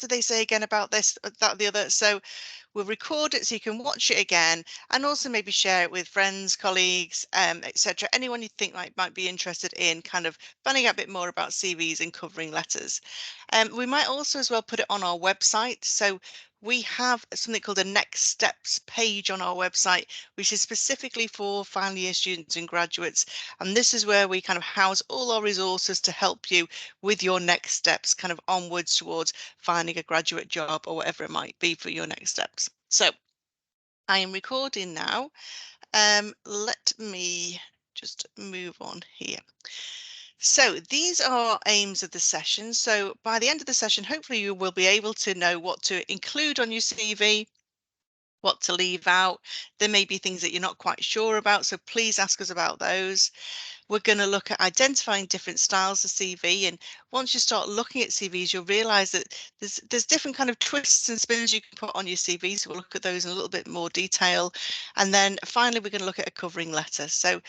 do they say again about this, that, the other? So we'll record it so you can watch it again, and also maybe share it with friends, colleagues, etc. Anyone you think might be interested in kind of finding out a bit more about CVs and covering letters. We might also as well put it on our website. So we have something called a next steps page on our website, which is specifically for final year students and graduates. And this is where we kind of house all our resources to help you with your next steps, kind of onwards towards finding a graduate job or whatever it might be for your next steps. So I am recording now. Let me just move on here. So these are aims of the session. So by the end of the session, hopefully you will be able to know what to include on your CV, what to leave out. There may be things that you're not quite sure about, so please ask us about those. We're going to look at identifying different styles of CV, and once you start looking at CVs, you'll realise that there's different kind of twists and spins you can put on your CV. So we'll look at those in a little bit more detail, and then finally we're going to look at a covering letter. So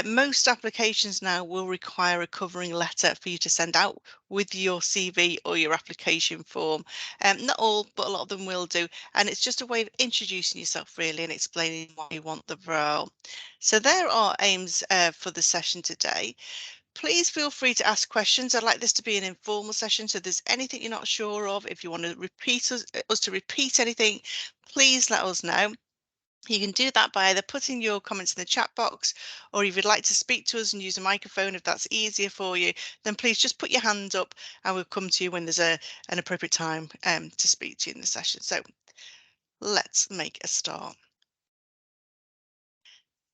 most applications now will require a covering letter for you to send out with your CV or your application form. Not all, but a lot of them will do, and it's just a way of introducing yourself really and explaining why you want the role. So there are aims for the session today. Please feel free to ask questions. I'd like this to be an informal session, so if there's anything you're not sure of, if you want to repeat us to repeat anything, please let us know. You can do that by either putting your comments in the chat box, or if you'd like to speak to us and use a microphone, if that's easier for you, then please just put your hand up and we'll come to you when there's an appropriate time to speak to you in the session. So let's make a start.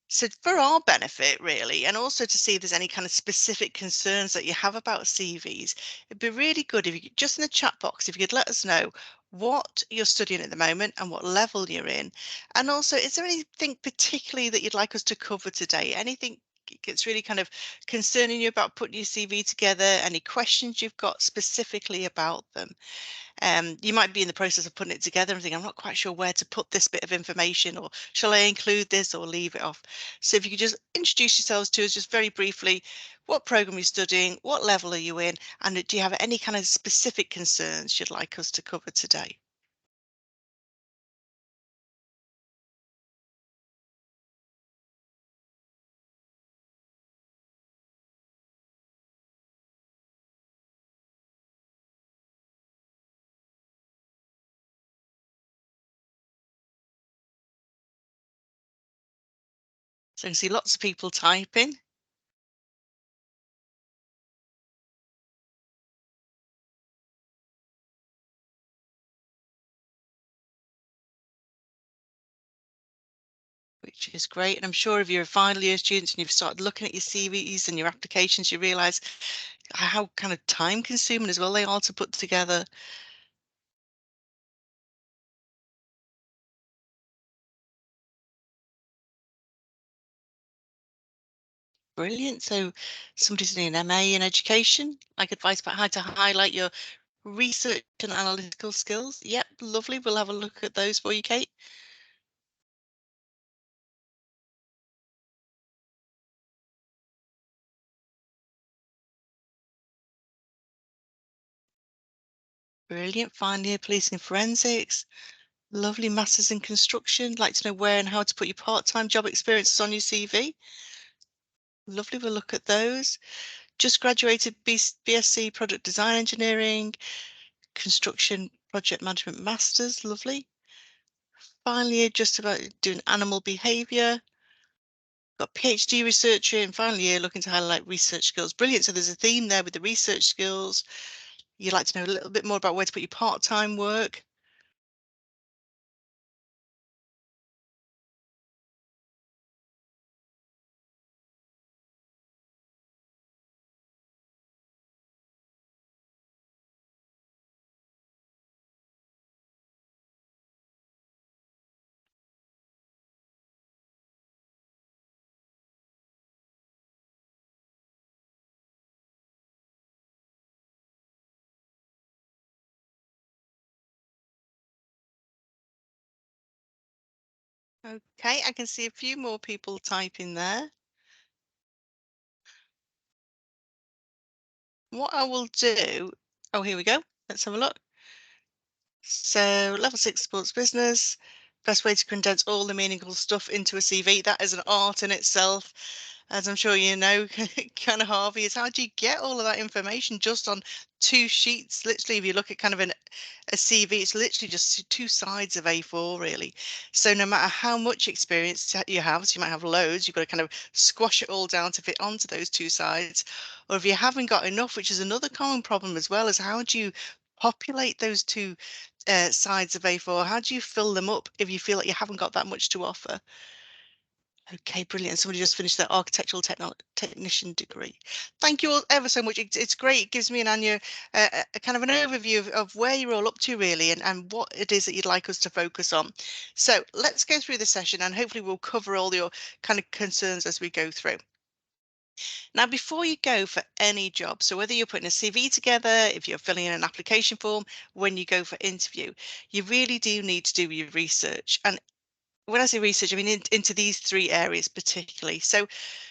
So for our benefit, really, and also to see if there's any kind of specific concerns that you have about CVs, it'd be really good if you could, just in the chat box, if you could let us know what you're studying at the moment and what level you're in. And also, is there anything particularly that you'd like us to cover today? Anything that's really kind of concerning you about putting your CV together? Any questions you've got specifically about them? You might be in the process of putting it together and think, I'm not quite sure where to put this bit of information, or shall I include this or leave it off? So if you could just introduce yourselves to us just very briefly, what program you're studying, what level are you in, and do you have any kind of specific concerns you'd like us to cover today? So I can see lots of people typing, which is great. And I'm sure if you're a final year student and you've started looking at your CVs and your applications, you realise how kind of time consuming as well they are to put together. Brilliant. So somebody's doing an MA in education, like advice about how to highlight your research and analytical skills. Yep, lovely. We'll have a look at those for you, Kate. Brilliant. Final year policing and forensics. Lovely. Masters in construction. Like to know where and how to put your part-time job experiences on your CV. Lovely. We'll look at those. Just graduated BSc Product Design Engineering, Construction Project Management Masters. Lovely. Final year just about doing animal behaviour. Got PhD researcher in final year looking to highlight research skills. Brilliant. So there's a theme there with the research skills. You'd like to know a little bit more about where to put your part-time work. Okay, I can see a few more people typing there. What I will do, oh, here we go. Let's have a look. So, level six sports business, best way to condense all the meaningful stuff into a CV. That is an art in itself, as I'm sure you know, kind of Harvey, is how do you get all of that information just on two sheets? Literally, if you look at kind of a CV, it's literally just two sides of A4, really. So, no matter how much experience you have, so you might have loads, you've got to kind of squash it all down to fit onto those two sides. Or if you haven't got enough, which is another common problem as well, is how do you populate those two sides of A4? How do you fill them up if you feel like you haven't got that much to offer? Okay, brilliant. Somebody just finished their architectural technician degree. Thank you all ever so much. It's great. It gives me an annual, a kind of an overview of where you're all up to really and what it is that you'd like us to focus on. So let's go through the session and hopefully we'll cover all your kind of concerns as we go through. Now, before you go for any job, so whether you're putting a CV together, if you're filling in an application form, when you go for interview, you really do need to do your research. And when I say research, I mean into these three areas particularly. So,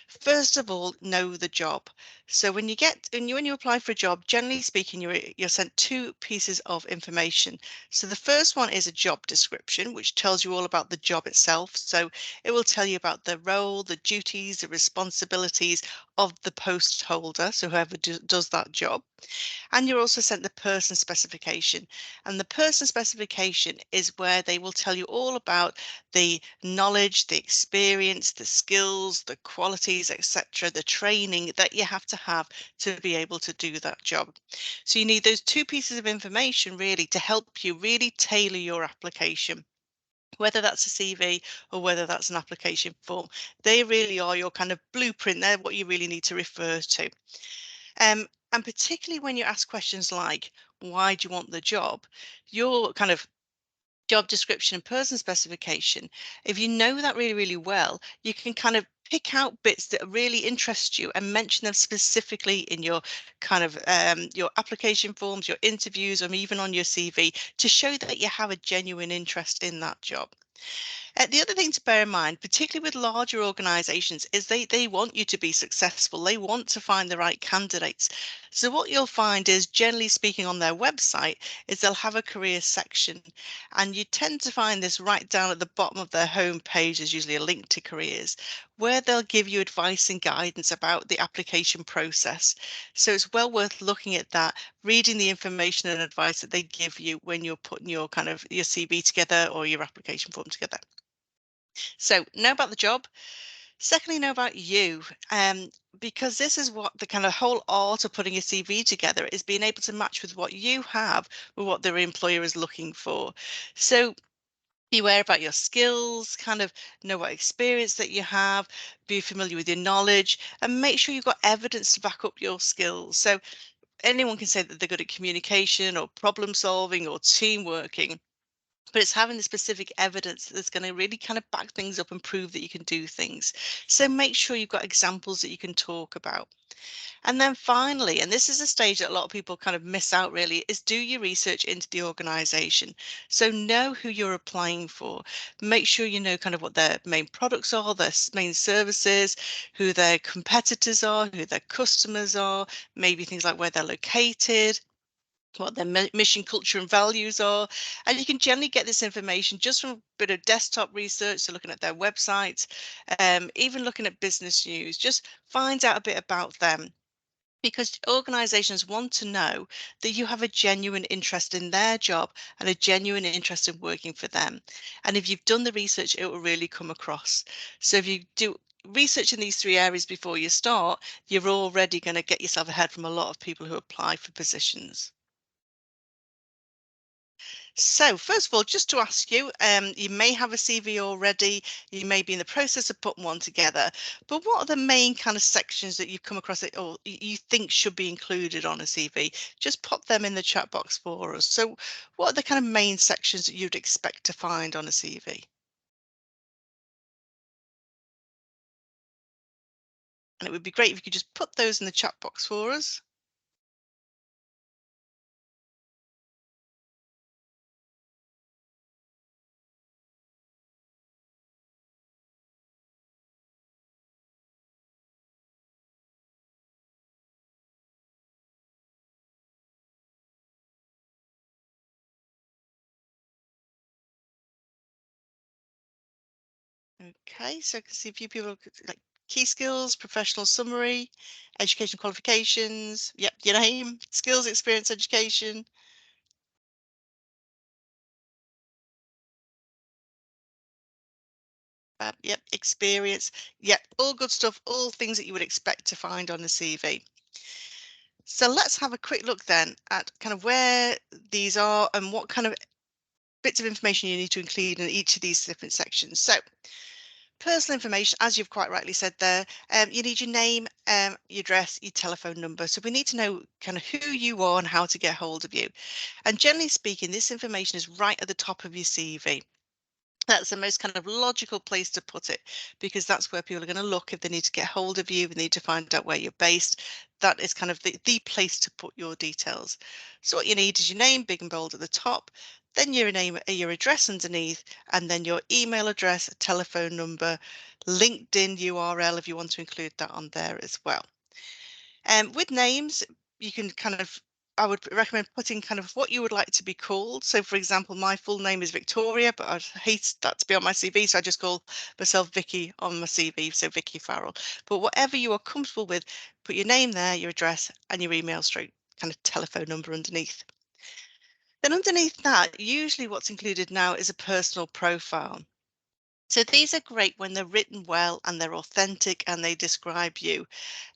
first of all, know the job. So when you apply for a job, generally speaking, you're sent two pieces of information. So the first one is a job description, which tells you all about the job itself. So it will tell you about the role, the duties, the responsibilities of the post holder, so whoever does that job. And you're also sent the person specification. And the person specification is where they will tell you all about the knowledge, the experience, the skills, the qualities, etc., the training that you have to be able to do that job. So you need those two pieces of information really to help you really tailor your application. Whether that's a CV or whether that's an application form, they really are your kind of blueprint. They're what you really need to refer to. And particularly when you ask questions like, why do you want the job? Your kind of job description and person specification, if you know that really, really well, you can kind of pick out bits that really interest you and mention them specifically in your kind of your application forms, your interviews, or even on your CV to show that you have a genuine interest in that job. The other thing to bear in mind, particularly with larger organisations, is they want you to be successful. They want to find the right candidates. So what you'll find is, generally speaking, on their website, is they'll have a career section, and you tend to find this right down at the bottom of their home page. There's usually a link to careers, where they'll give you advice and guidance about the application process. So it's well worth looking at that, reading the information and advice that they give you when you're putting your kind of your CV together or your application form together. So know about the job. Secondly, know about you. Because this is what the kind of whole art of putting a CV together is, being able to match with what you have with what their employer is looking for. So be aware about your skills, kind of know what experience that you have, be familiar with your knowledge, and make sure you've got evidence to back up your skills. So anyone can say that they're good at communication or problem solving or team working, but it's having the specific evidence that's going to really kind of back things up and prove that you can do things. So make sure you've got examples that you can talk about. And then finally, and this is a stage that a lot of people kind of miss out really, is do your research into the organization. So know who you're applying for. Make sure you know kind of what their main products are, their main services, who their competitors are, who their customers are, maybe things like where they're located, what their mission, culture, and values are. And you can generally get this information just from a bit of desktop research, so looking at their website, even looking at business news, just find out a bit about them. Because organizations want to know that you have a genuine interest in their job and a genuine interest in working for them. And if you've done the research, it will really come across. So if you do research in these three areas before you start, you're already going to get yourself ahead from a lot of people who apply for positions. So, first of all, just to ask you, you may have a CV already, you may be in the process of putting one together, but what are the main kind of sections that you've come across it or you think should be included on a CV? Just pop them in the chat box for us. So, what are the kind of main sections that you'd expect to find on a CV? And it would be great if you could just put those in the chat box for us. Okay, so I can see a few people like key skills, professional summary, education qualifications. Yep, your name, skills, experience, education. Yep, experience. Yep, all good stuff, all things that you would expect to find on the CV. So let's have a quick look then at kind of where these are and what kind of bits of information you need to include in each of these different sections. So personal information, as you've quite rightly said there, you need your name, your address, your telephone number. So we need to know kind of who you are and how to get hold of you. And generally speaking, this information is right at the top of your CV. That's the most kind of logical place to put it because that's where people are going to look if they need to get hold of you, they need to find out where you're based. That is kind of the place to put your details. So what you need is your name, big and bold at the top, then your name, your address underneath, and then your email address, telephone number, LinkedIn URL if you want to include that on there as well. With names, you can kind of, I would recommend putting kind of what you would like to be called. So, for example, my full name is Victoria, but I'd hate that to be on my CV. So I just call myself Vicky on my CV. So Vicky Farrell. But whatever you are comfortable with, put your name there, your address, and your email stroke kind of telephone number underneath. Then underneath that, usually what's included now is a personal profile. So these are great when they're written well and they're authentic and they describe you.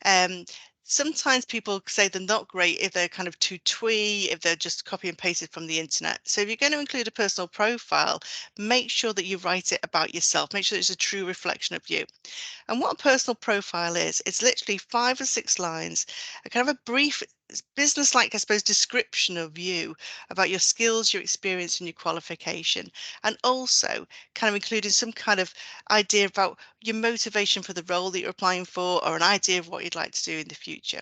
Um, Sometimes people say they're not great if they're kind of too twee, if they're just copy and pasted from the internet. So if you're going to include a personal profile, make sure that you write it about yourself. Make sure it's a true reflection of you. And what a personal profile is, it's literally 5 or 6 lines, a kind of a brief business-like, I suppose, description of you about your skills, your experience, and your qualification, and also kind of including some kind of idea about your motivation for the role that you're applying for, or an idea of what you'd like to do in the future.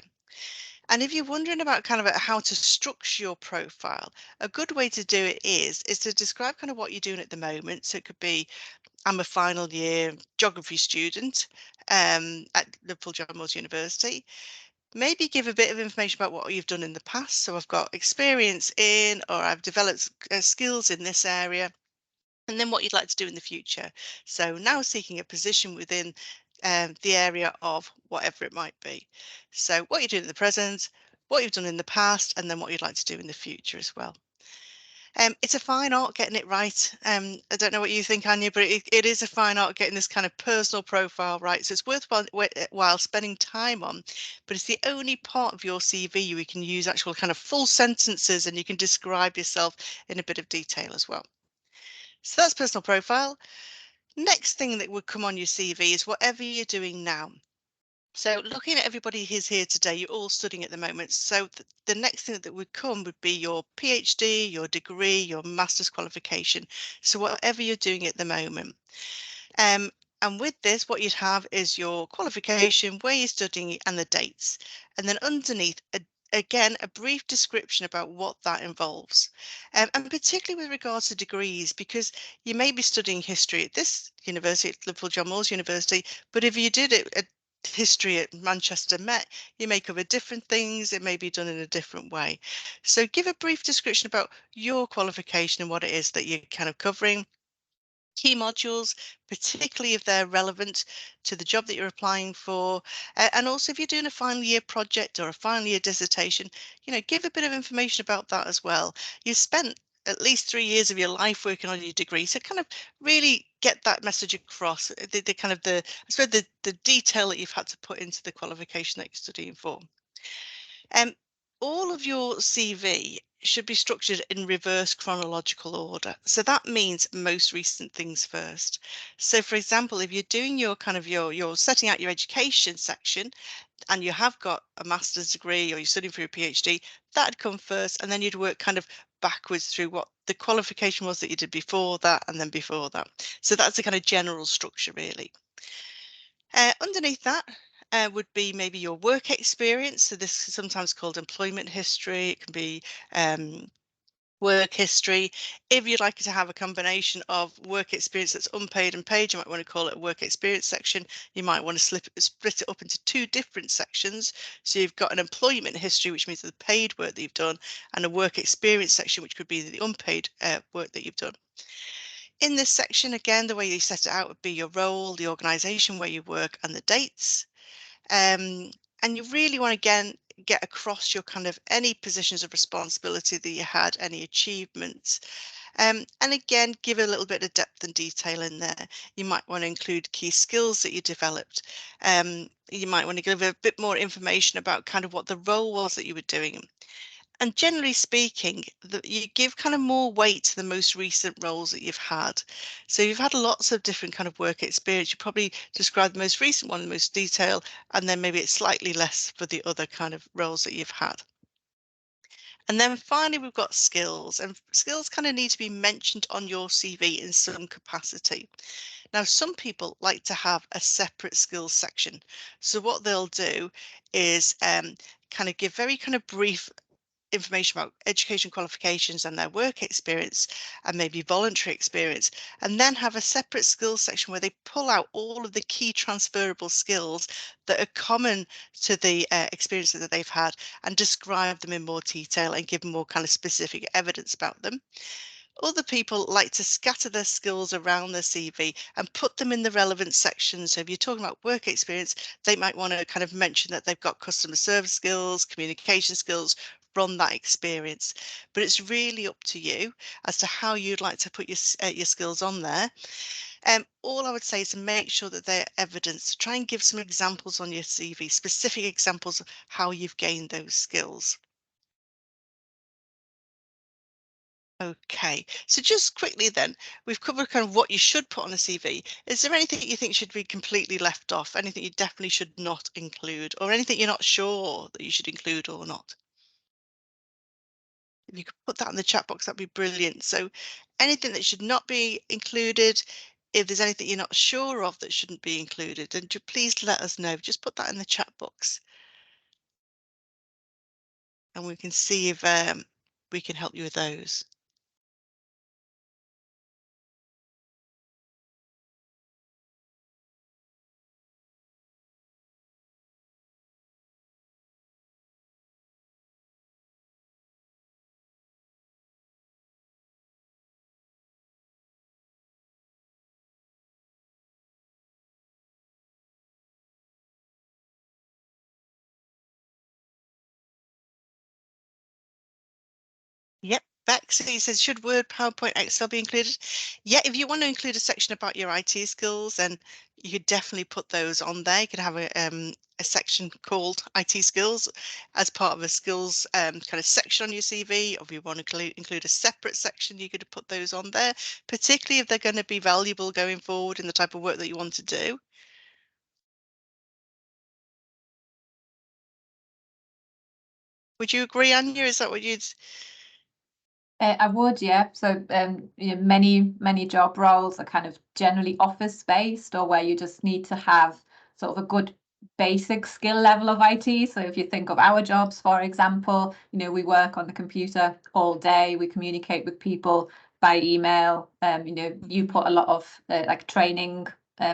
And if you're wondering about kind of how to structure your profile, a good way to do it is to describe kind of what you're doing at the moment. So it could be I'm a final year geography student at Liverpool John Moores University. Maybe give a bit of information about what you've done in the past. So I've got experience in, or I've developed skills in this area, and then what you'd like to do in the future. So now seeking a position within the area of whatever it might be. So what you're doing in the present, what you've done in the past, and then what you'd like to do in the future as well. It's a fine art getting it right. I don't know what you think, Anya, but it is a fine art getting this kind of personal profile right. So it's worthwhile while spending time on, but it's the only part of your CV where you can use actual kind of full sentences and you can describe yourself in a bit of detail as well. So that's personal profile. Next thing that would come on your CV is whatever you're doing now. So looking at everybody who's here today, you're all studying at the moment. So the next thing that would come would be your PhD, your degree, your master's qualification. So whatever you're doing at the moment. Um, and with this, what you'd have is your qualification, where you're studying and the dates. And then underneath, again, a brief description about what that involves. And particularly with regards to degrees, because you may be studying history at this university, at Liverpool John Moores University, but if you did it at history at Manchester Met, you may cover different things. It may be done in a different way. So give a brief description about your qualification and what it is that you're kind of covering, key modules, particularly if they're relevant to the job that you're applying for. And also if you're doing a final year project or a final year dissertation, give a bit of information about that as well. You've spent at least 3 years of your life working on your degree, so kind of really get that message across, the kind of I suppose the detail that you've had to put into the qualification that you're studying for. Um, all of your CV should be structured in reverse chronological order. So that means most recent things first. So for example, if you're doing your kind of you're setting out your education section and you have got a master's degree or you're studying for your PhD, that'd come first, and then you'd work kind of backwards through what the qualification was that you did before that and then before that. So that's the kind of general structure really. Underneath that would be maybe your work experience. So this is sometimes called employment history. It can be um, work history. If you'd like to have a combination of work experience that's unpaid and paid, you might want to call it a work experience section. You might want to split it up into 2 different sections. So you've got an employment history, which means the paid work that you've done, and a work experience section, which could be the unpaid work that you've done. In this section, again, the way you set it out would be your role, the organisation where you work, and the dates. And you really want to again get across your kind of any positions of responsibility that you had, any achievements. And again, give a little bit of depth and detail in there. You might want to include key skills that you developed. You might want to give a bit more information about kind of what the role was that you were doing. And generally speaking, you give kind of more weight to the most recent roles that you've had. So you've had lots of different kind of work experience. You probably describe the most recent one in the most detail, and then maybe it's slightly less for the other kind of roles that you've had. And then finally, we've got skills, and skills kind of need to be mentioned on your CV in some capacity. Now, some people like to have a separate skills section. So what they'll do is kind of give very kind of brief information about education qualifications and their work experience and maybe voluntary experience, and then have a separate skills section where they pull out all of the key transferable skills that are common to the experiences that they've had and describe them in more detail and give more kind of specific evidence about them. Other people like to scatter their skills around their CV and put them in the relevant sections. So if you're talking about work experience, they might want to kind of mention that they've got customer service skills, communication skills from that experience. But it's really up to you as to how you'd like to put your skills on there. All I would say is to make sure that they're evidence. Try and give some examples on your CV, specific examples of how you've gained those skills. Okay, so just quickly then, we've covered kind of what you should put on a CV. Is there anything that you think should be completely left off? Anything you definitely should not include, or anything you're not sure that you should include or not? If you could put that in the chat box, that'd be brilliant. So anything that should not be included, if there's anything you're not sure of that shouldn't be included, then please let us know. Just put that in the chat box and we can see if we can help you with those. Yep, Bexley says, should Word, PowerPoint, Excel be included? Yeah, if you want to include a section about your IT skills, then you could definitely put those on there. You could have a section called IT skills as part of a skills kind of section on your CV, or if you want to include a separate section, you could put those on there, particularly if they're going to be valuable going forward in the type of work that you want to do. Would you agree, Anya? Is that what you'd... I would, yeah. So you know, many job roles are kind of generally office based, or where you just need to have sort of a good basic skill level of IT. So if you think of our jobs, for example, you know, we work on the computer all day, we communicate with people by email. You know, you put a lot of like training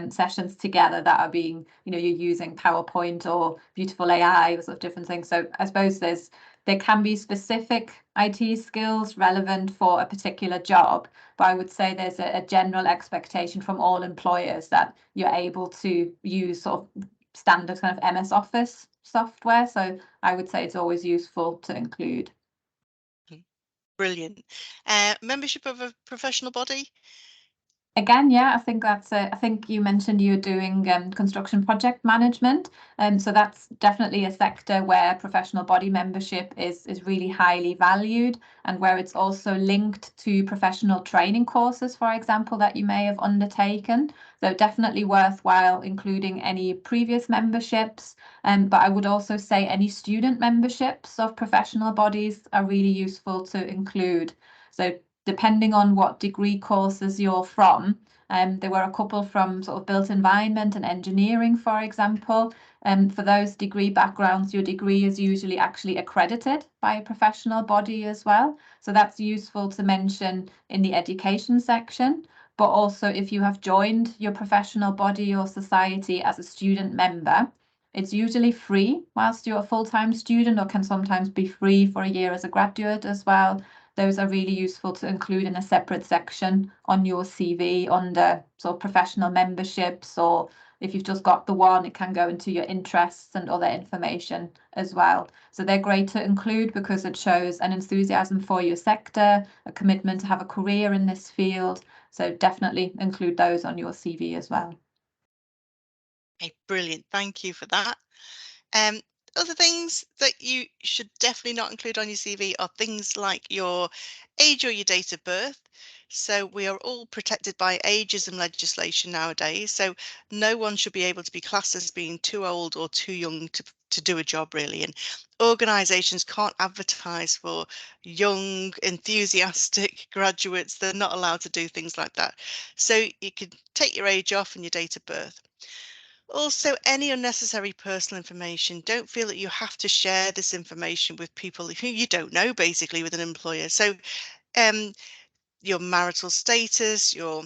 sessions together that are being, you know, you're using PowerPoint or beautiful AI or sort of different things. So I suppose there can be specific IT skills relevant for a particular job, but I would say there's a general expectation from all employers that you're able to use sort of standard kind of MS Office software. So I would say it's always useful to include. Brilliant. Membership of a professional body? Again, yeah, I think that's it. I think you mentioned you're doing construction project management, and so that's definitely a sector where professional body membership is really highly valued, and where it's also linked to professional training courses, for example, that you may have undertaken. So definitely worthwhile including any previous memberships, but I would also say any student memberships of professional bodies are really useful to include. So depending on what degree courses you're from. There were a couple from sort of built environment and engineering, for example. For those degree backgrounds, your degree is usually actually accredited by a professional body as well. So that's useful to mention in the education section. But also, if you have joined your professional body or society as a student member, it's usually free whilst you're a full-time student, or can sometimes be free for a year as a graduate as well. those are really useful to include in a separate section on your CV under sort of professional memberships, or if you've just got the one, it can go into your interests and other information as well. So they're great to include because it shows an enthusiasm for your sector, a commitment to have a career in this field. So definitely include those on your CV as well. Okay, brilliant. Thank you for that. Um, Other things that you should definitely not include on your CV are things like your age or your date of birth. So we are all protected by ageism legislation nowadays. So no one should be able to be classed as being too old or too young to do a job, really. And organisations can't advertise for young, enthusiastic graduates. They're not allowed to do things like that. So you can take your age off and your date of birth. Also, any unnecessary personal information, don't feel that you have to share this information with people who you don't know, basically, with an employer. So, um, your marital status, your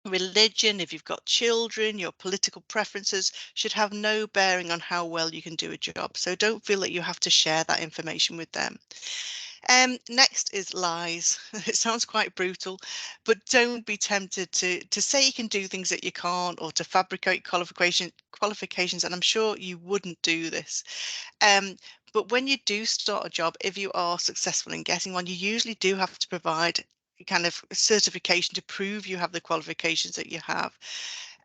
religion, if you've got children, your political preferences should have no bearing on how well you can do a job. So, don't feel that you have to share that information with them. Next is lies. It sounds quite brutal, but don't be tempted to say you can do things that you can't, or to fabricate qualifications. And I'm sure you wouldn't do this. Um, but when you do start a job, if you are successful in getting one, you usually do have to provide kind of certification to prove you have the qualifications that you have.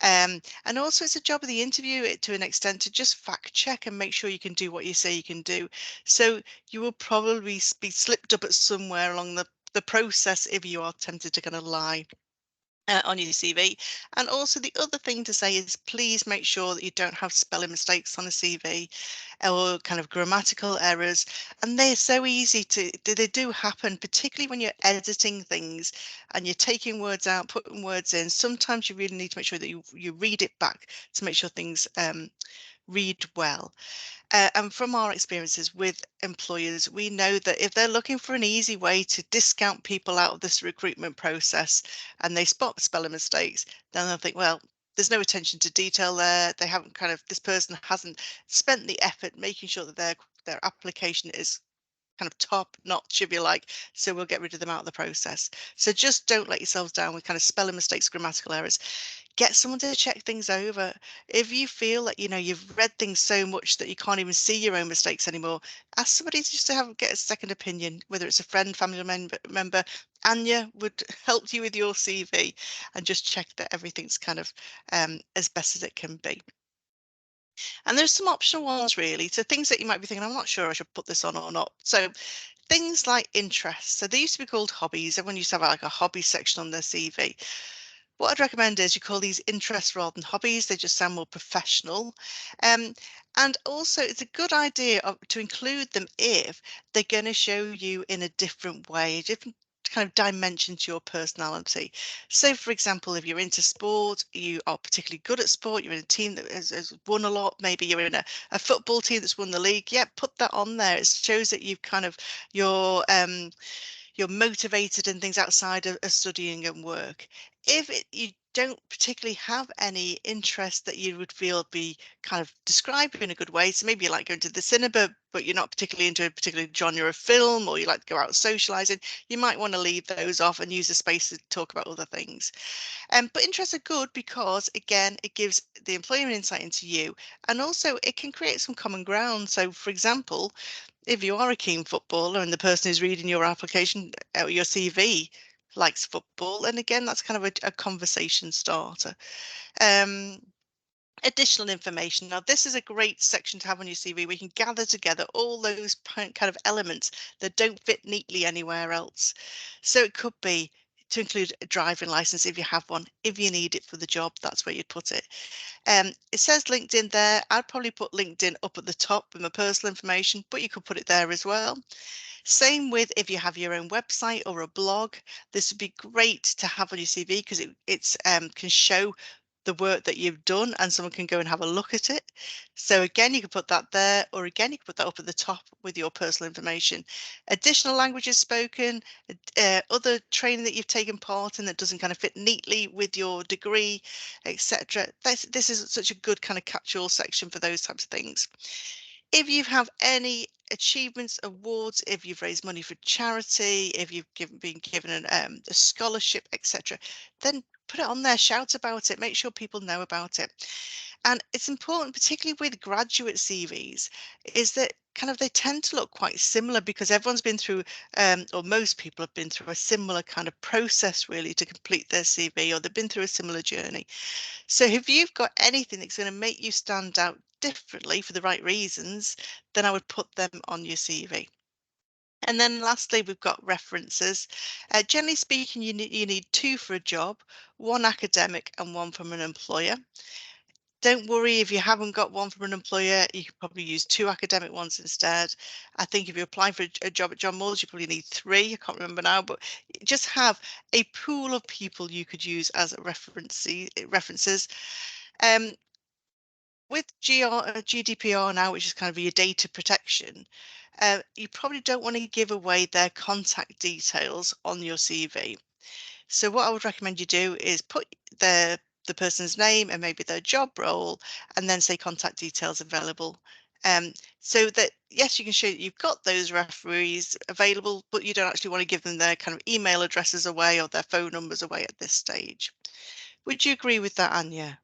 And also, it's a job of the interview to an extent to just fact check and make sure you can do what you say you can do. So you will probably be slipped up at somewhere along the process if you are tempted to kind of lie. On your CV. And also, the other thing to say is please make sure that you don't have spelling mistakes on a CV or kind of grammatical errors. And they're so easy they do happen, particularly when you're editing things and you're taking words out, putting words in. Sometimes you really need to make sure that you read it back to make sure things read well. And from our experiences with employers, we know that if they're looking for an easy way to discount people out of this recruitment process and they spot spelling mistakes, then they'll think, well, there's no attention to detail there. They haven't this person hasn't spent the effort making sure that their application is kind of top notch, if you like, so we'll get rid of them out of the process. So just don't let yourselves down with kind of spelling mistakes, grammatical errors. Get someone to check things over. If you feel that you've read things so much that you can't even see your own mistakes anymore, ask somebody just to get a second opinion, whether it's a friend, family member. Anya would help you with your CV and just check that everything's kind of as best as it can be. And there's some optional ones, really. So things that you might be thinking, I'm not sure I should put this on or not. So things like interests. So they used to be called hobbies. Everyone used to have like a hobby section on their CV. What I'd recommend is you call these interests rather than hobbies. They just sound more professional. Um, and also, it's a good idea to include them if they're going to show you in a different way, a different kind of dimension to your personality. So, for example, if you're into sport, you are particularly good at sport, you're in a team that has won a lot, maybe you're in a football team that's won the league, yeah, put that on there. It shows that you've kind of your you're motivated and things outside of studying and work. If you don't particularly have any interest that you would feel be kind of described in a good way, so maybe you like going to the cinema, but you're not particularly into a particular genre of film, or you like to go out socializing, you might want to leave those off and use the space to talk about other things. But interests are good because, again, it gives the employer an insight into you, and also it can create some common ground. So, for example, if you are a keen footballer and the person who's reading your application, your CV, likes football, and again, that's kind of a conversation starter. Um, Additional information. Now, this is a great section to have on your CV. We can gather together all those kind of elements that don't fit neatly anywhere else. So it could be to include a driving license if you have one. If you need it for the job, that's where you'd put it. It says LinkedIn there. I'd probably put LinkedIn up at the top with my personal information, but you could put it there as well. Same with if you have your own website or a blog. This would be great to have on your CV because it's can show the work that you've done and someone can go and have a look at it. So again, you can put that there, or again, you can put that up at the top with your personal information. Additional languages spoken, other training that you've taken part in that doesn't kind of fit neatly with your degree, etc. This is such a good kind of catch-all section for those types of things. If you have any achievements, awards, if you've raised money for charity, if you've been given a scholarship, etc., then put it on there, shout about it, make sure people know about it. And it's important, particularly with graduate CVs, is that kind of they tend to look quite similar because everyone's been through, or most people have been through a similar kind of process really to complete their CV, or they've been through a similar journey. So if you've got anything that's going to make you stand out differently for the right reasons, then I would put them on your CV. And then lastly, we've got references. Generally speaking, you need two for a job, one academic and one from an employer. Don't worry if you haven't got one from an employer, you could probably use two academic ones instead. I think if you're applying for a job at John Moores, you probably need three. I can't remember now, but just have a pool of people you could use as references. Um, with GDPR now, which is kind of your data protection, you probably don't want to give away their contact details on your CV. So what I would recommend you do is put the person's name and maybe their job role, and then say contact details available. So that yes, you can show that you've got those referees available, but you don't actually want to give them their kind of email addresses away or their phone numbers away at this stage. Would you agree with that, Anya?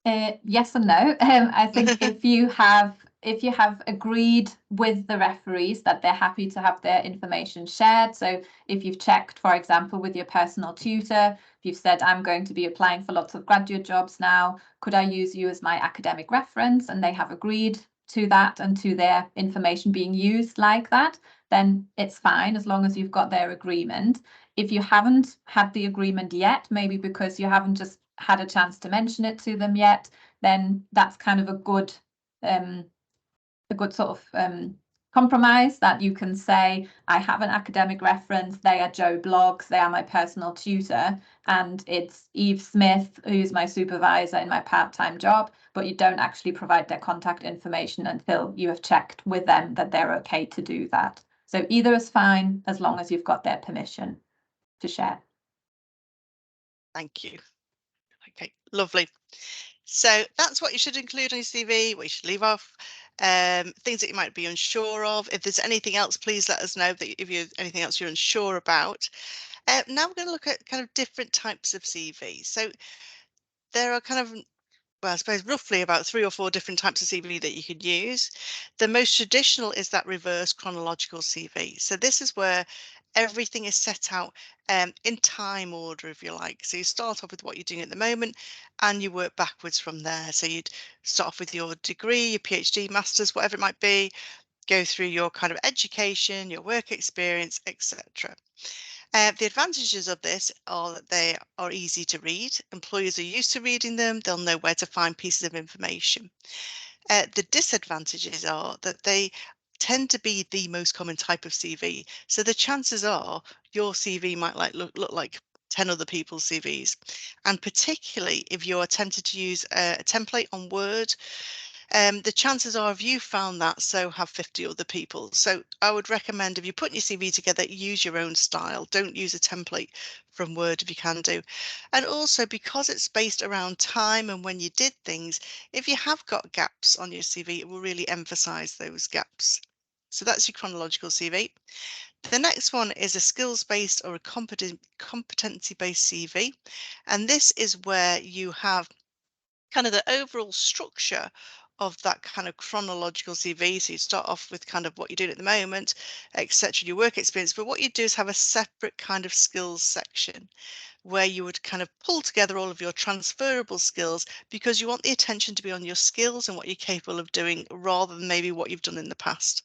Yes and no. I think if you have agreed with the referees that they're happy to have their information shared, so if you've checked, for example, with your personal tutor, if you've said, I'm going to be applying for lots of graduate jobs now, could I use you as my academic reference? And they have agreed to that and to their information being used like that, then it's fine as long as you've got their agreement. If you haven't had the agreement yet, maybe because you haven't just had a chance to mention it to them yet, then that's kind of a good sort of compromise that you can say, I have an academic reference, they are Joe Bloggs, they are my personal tutor, and it's Eve Smith, who's my supervisor in my part-time job, but you don't actually provide their contact information until you have checked with them that they're okay to do that. So either is fine as long as you've got their permission to share. Thank you. Okay, lovely. So that's what you should include on your CV, what you should leave off, things that you might be unsure of. If there's anything else, please let us know that if you anything else you're unsure about. Now we're going to look at kind of different types of CVs. So there are kind of, well, I suppose roughly about 3 or 4 different types of CV that you could use. The most traditional is that reverse chronological CV. So this is where everything is set out in time order, if you like. So you start off with what you're doing at the moment and you work backwards from there. So you'd start off with your degree, your PhD, master's, whatever it might be, go through your kind of education, your work experience, etc. The advantages of this are that they are easy to read. Employers are used to reading them. They'll know where to find pieces of information. The disadvantages are that they tend to be the most common type of CV. So the chances are your CV might look like 10 other people's CVs. And particularly if you're tempted to use a template on Word, the chances are if you found that, so have 50 other people. So I would recommend if you're putting your CV together, use your own style. Don't use a template from Word if you can do. And also because it's based around time and when you did things, if you have got gaps on your CV, it will really emphasize those gaps. So that's your chronological CV. The next one is a skills-based or a competency-based CV. And this is where you have kind of the overall structure of that kind of chronological CV. So you start off with kind of what you're doing at the moment, etc., your work experience. But what you do is have a separate kind of skills section where you would kind of pull together all of your transferable skills because you want the attention to be on your skills and what you're capable of doing rather than maybe what you've done in the past.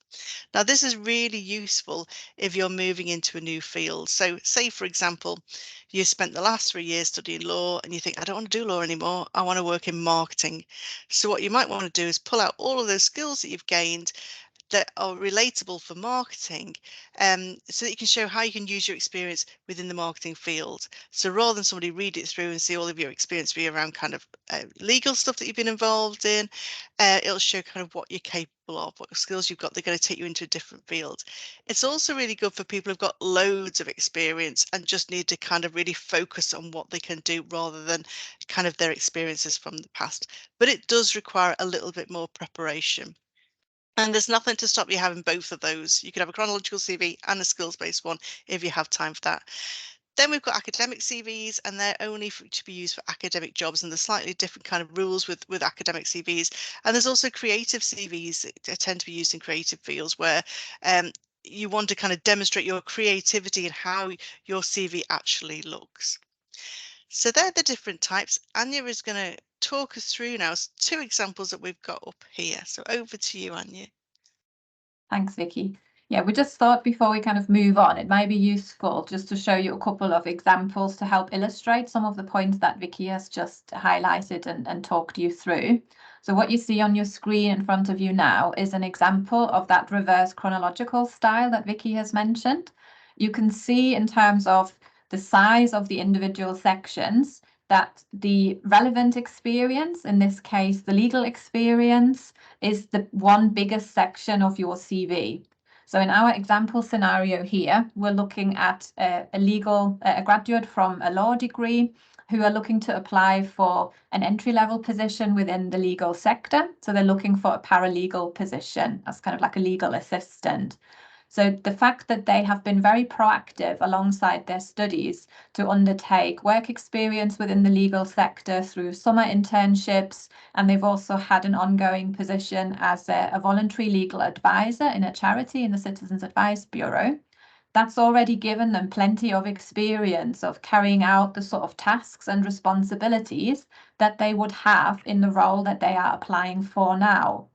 Now, this is really useful if you're moving into a new field. So say, for example, you spent the last 3 years studying law and you think, I don't want to do law anymore. I want to work in marketing. So what you might want to do is pull out all of those skills that you've gained, that are relatable for marketing, so that you can show how you can use your experience within the marketing field. So rather than somebody read it through and see all of your experience be around kind of legal stuff that you've been involved in, it'll show kind of what you're capable of, what skills you've got. They're going to take you into a different field. It's also really good for people who've got loads of experience and just need to kind of really focus on what they can do rather than kind of their experiences from the past. But it does require a little bit more preparation. And there's nothing to stop you having both of those. You could have a chronological CV and a skills-based one if you have time for that. Then we've got academic CVs, and they're only to be used for academic jobs, and there's slightly different kind of rules with academic CVs. And there's also creative CVs that tend to be used in creative fields where you want to kind of demonstrate your creativity and how your CV actually looks. So they're the different types. Anya is going to talk us through now 2 examples that we've got up here. So over to you, Anya. Thanks, Vicky. Yeah, we just thought before we kind of move on, it might be useful just to show you a couple of examples to help illustrate some of the points that Vicky has just highlighted and talked you through. So what you see on your screen in front of you now is an example of that reverse chronological style that Vicky has mentioned. You can see in terms of the size of the individual sections that the relevant experience, in this case, the legal experience, is the one biggest section of your CV. So in our example scenario here, we're looking at a graduate from a law degree who are looking to apply for an entry-level position within the legal sector. So they're looking for a paralegal position as kind of like a legal assistant. So the fact that they have been very proactive alongside their studies to undertake work experience within the legal sector through summer internships, and they've also had an ongoing position as a voluntary legal advisor in a charity in the Citizens Advice Bureau. That's already given them plenty of experience of carrying out the sort of tasks and responsibilities that they would have in the role that they are applying for now.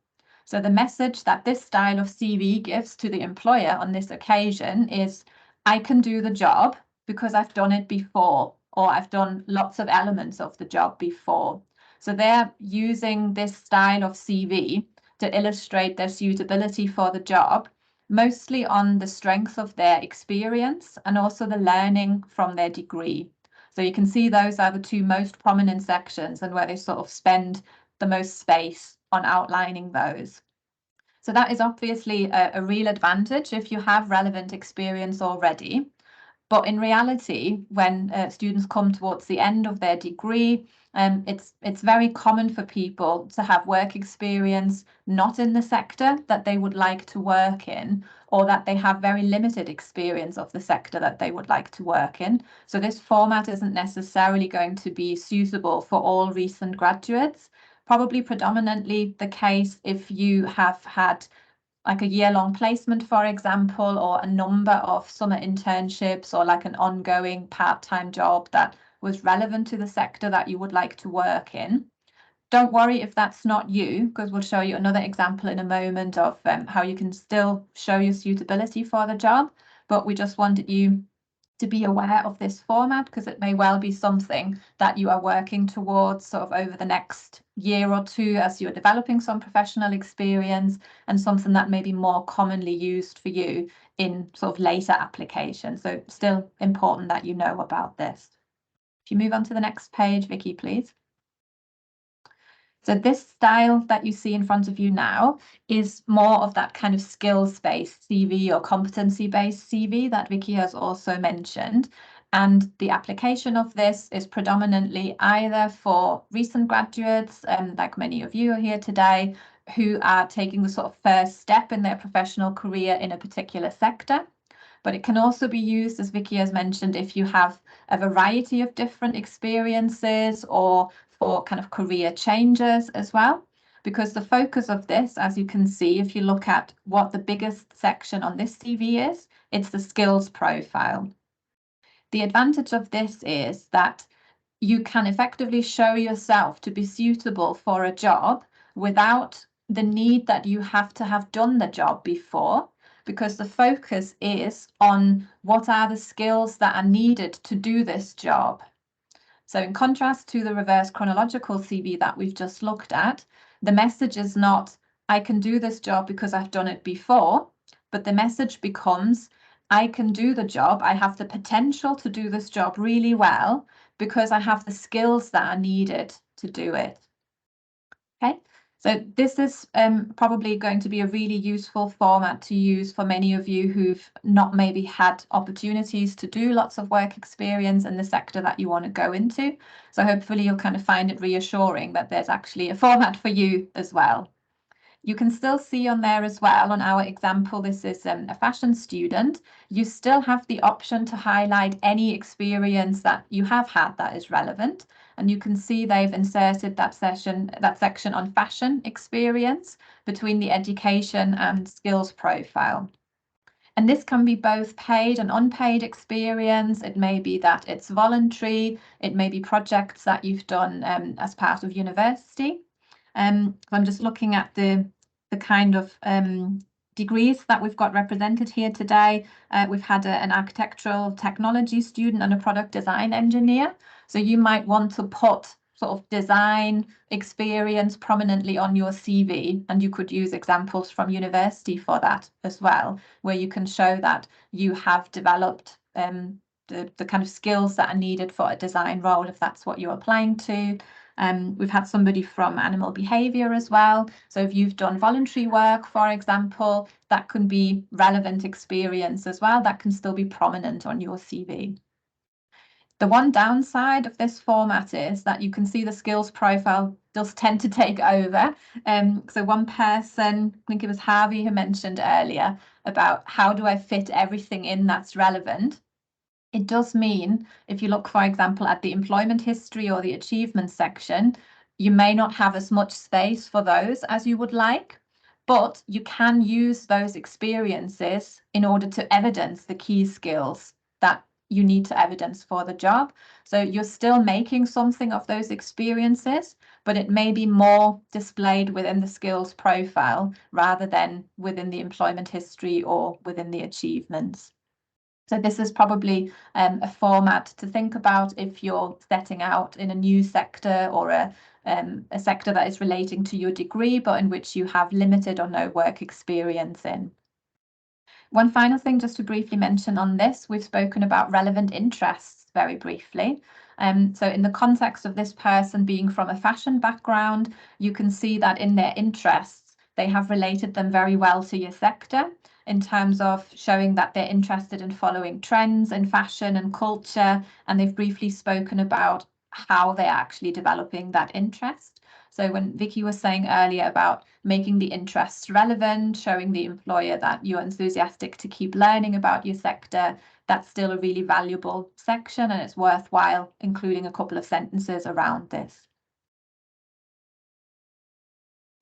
So the message that this style of CV gives to the employer on this occasion is, I can do the job because I've done it before, or I've done lots of elements of the job before. So they're using this style of CV to illustrate their suitability for the job, mostly on the strength of their experience and also the learning from their degree. So you can see those are the 2 most prominent sections and where they sort of spend the most space on outlining those. So that is obviously a real advantage if you have relevant experience already. But in reality, when students come towards the end of their degree, it's very common for people to have work experience not in the sector that they would like to work in, or that they have very limited experience of the sector that they would like to work in. So this format isn't necessarily going to be suitable for all recent graduates. Probably predominantly the case if you have had like a year-long placement, for example, or a number of summer internships, or like an ongoing part-time job that was relevant to the sector that you would like to work in. Don't worry if that's not you, because we'll show you another example in a moment of how you can still show your suitability for the job. But we just wanted you to be aware of this format because it may well be something that you are working towards sort of over the next year or 2 as you're developing some professional experience, and something that may be more commonly used for you in sort of later applications. So still important that you know about this. If you move on to the next page, Vicky, please. So this style that you see in front of you now is more of that kind of skills-based CV or competency-based CV that Vicky has also mentioned. And the application of this is predominantly either for recent graduates, like many of you are here today, who are taking the sort of first step in their professional career in a particular sector. But it can also be used, as Vicky has mentioned, if you have a variety of different experiences or for kind of career changes as well. Because the focus of this, as you can see, if you look at what the biggest section on this CV is, it's the skills profile. The advantage of this is that you can effectively show yourself to be suitable for a job without the need that you have to have done the job before, because the focus is on what are the skills that are needed to do this job. So in contrast to the reverse chronological CV that we've just looked at, the message is not, I can do this job because I've done it before, but the message becomes, I can do the job. I have the potential to do this job really well because I have the skills that are needed to do it. Okay, so this is probably going to be a really useful format to use for many of you who've not maybe had opportunities to do lots of work experience in the sector that you want to go into. So hopefully you'll kind of find it reassuring that there's actually a format for you as well. You can still see on there as well, on our example, this is a fashion student. You still have the option to highlight any experience that you have had that is relevant. And you can see they've inserted that section on fashion experience between the education and skills profile. And this can be both paid and unpaid experience. It may be that it's voluntary. It may be projects that you've done as part of university. So I'm just looking at the kind of degrees that we've got represented here today. We've had an architectural technology student and a product design engineer. So you might want to put sort of design experience prominently on your CV, and you could use examples from university for that as well, where you can show that you have developed the kind of skills that are needed for a design role, if that's what you're applying to. We've had somebody from animal behaviour as well. So if you've done voluntary work, for example, that can be relevant experience as well. That can still be prominent on your CV. The one downside of this format is that you can see the skills profile does tend to take over. So one person, I think it was Harvey who mentioned earlier about how do I fit everything in that's relevant. It does mean if you look, for example, at the employment history or the achievement section, you may not have as much space for those as you would like, but you can use those experiences in order to evidence the key skills that you need to evidence for the job. So you're still making something of those experiences, but it may be more displayed within the skills profile rather than within the employment history or within the achievements. So this is probably a format to think about if you're setting out in a new sector or a sector that is relating to your degree, but in which you have limited or no work experience in. One final thing just to briefly mention on this, we've spoken about relevant interests very briefly. So in the context of this person being from a fashion background, you can see that in their interests, they have related them very well to your sector in terms of showing that they're interested in following trends in fashion and culture, and they've briefly spoken about how they're actually developing that interest. So when Vicky was saying earlier about making the interests relevant, showing the employer that you're enthusiastic to keep learning about your sector, that's still a really valuable section, and it's worthwhile including a couple of sentences around this.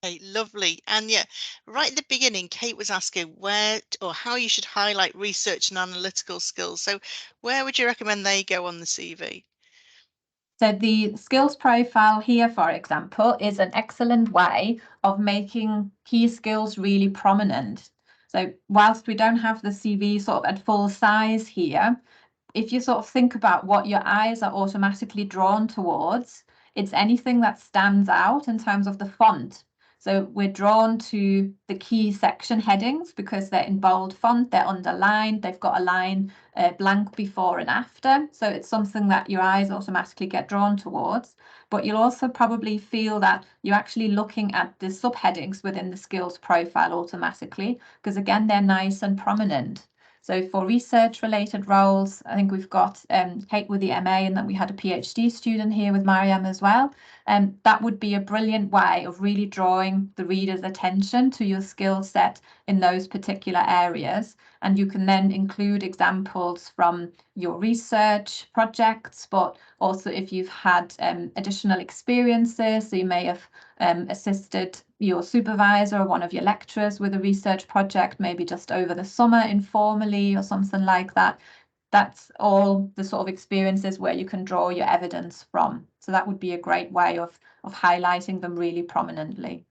Okay, lovely. And yeah, right at the beginning, Kate was asking where or how you should highlight research and analytical skills. So where would you recommend they go on the CV? So the skills profile here, for example, is an excellent way of making key skills really prominent. So whilst we don't have the CV sort of at full size here, if you sort of think about what your eyes are automatically drawn towards, it's anything that stands out in terms of the font. So we're drawn to the key section headings because they're in bold font, they're underlined, they've got a line blank before and after. So it's something that your eyes automatically get drawn towards. But you'll also probably feel that you're actually looking at the subheadings within the skills profile automatically, because again, they're nice and prominent. So for research related roles, I think we've got Kate with the MA, and then we had a PhD student here with Mariam as well. That would be a brilliant way of really drawing the reader's attention to your skill set in those particular areas. And you can then include examples from your research projects, but also if you've had additional experiences, so you may have assisted your supervisor or one of your lecturers with a research project, maybe just over the summer informally or something like that. That's all the sort of experiences where you can draw your evidence from. So that would be a great way of highlighting them really prominently.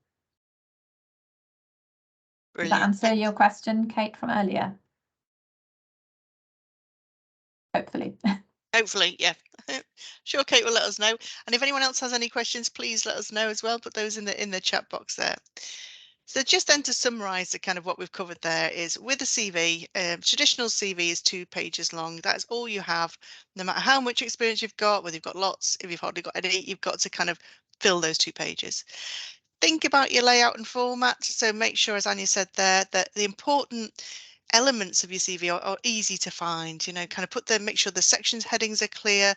Does that Brilliant. answer your question, Kate, from earlier? Hopefully. Hopefully, yeah. Sure, Kate will let us know. And if anyone else has any questions, please let us know as well. Put those in the chat box there. So just then to summarise the kind of what we've covered there is with a CV, traditional CV is 2 pages long. That's all you have, no matter how much experience you've got, whether you've got lots, if you've hardly got any, you've got to kind of fill those 2 pages. Think about your layout and format. So make sure, as Anya said there, that the important elements of your CV are easy to find, you know, kind of make sure the sections headings are clear.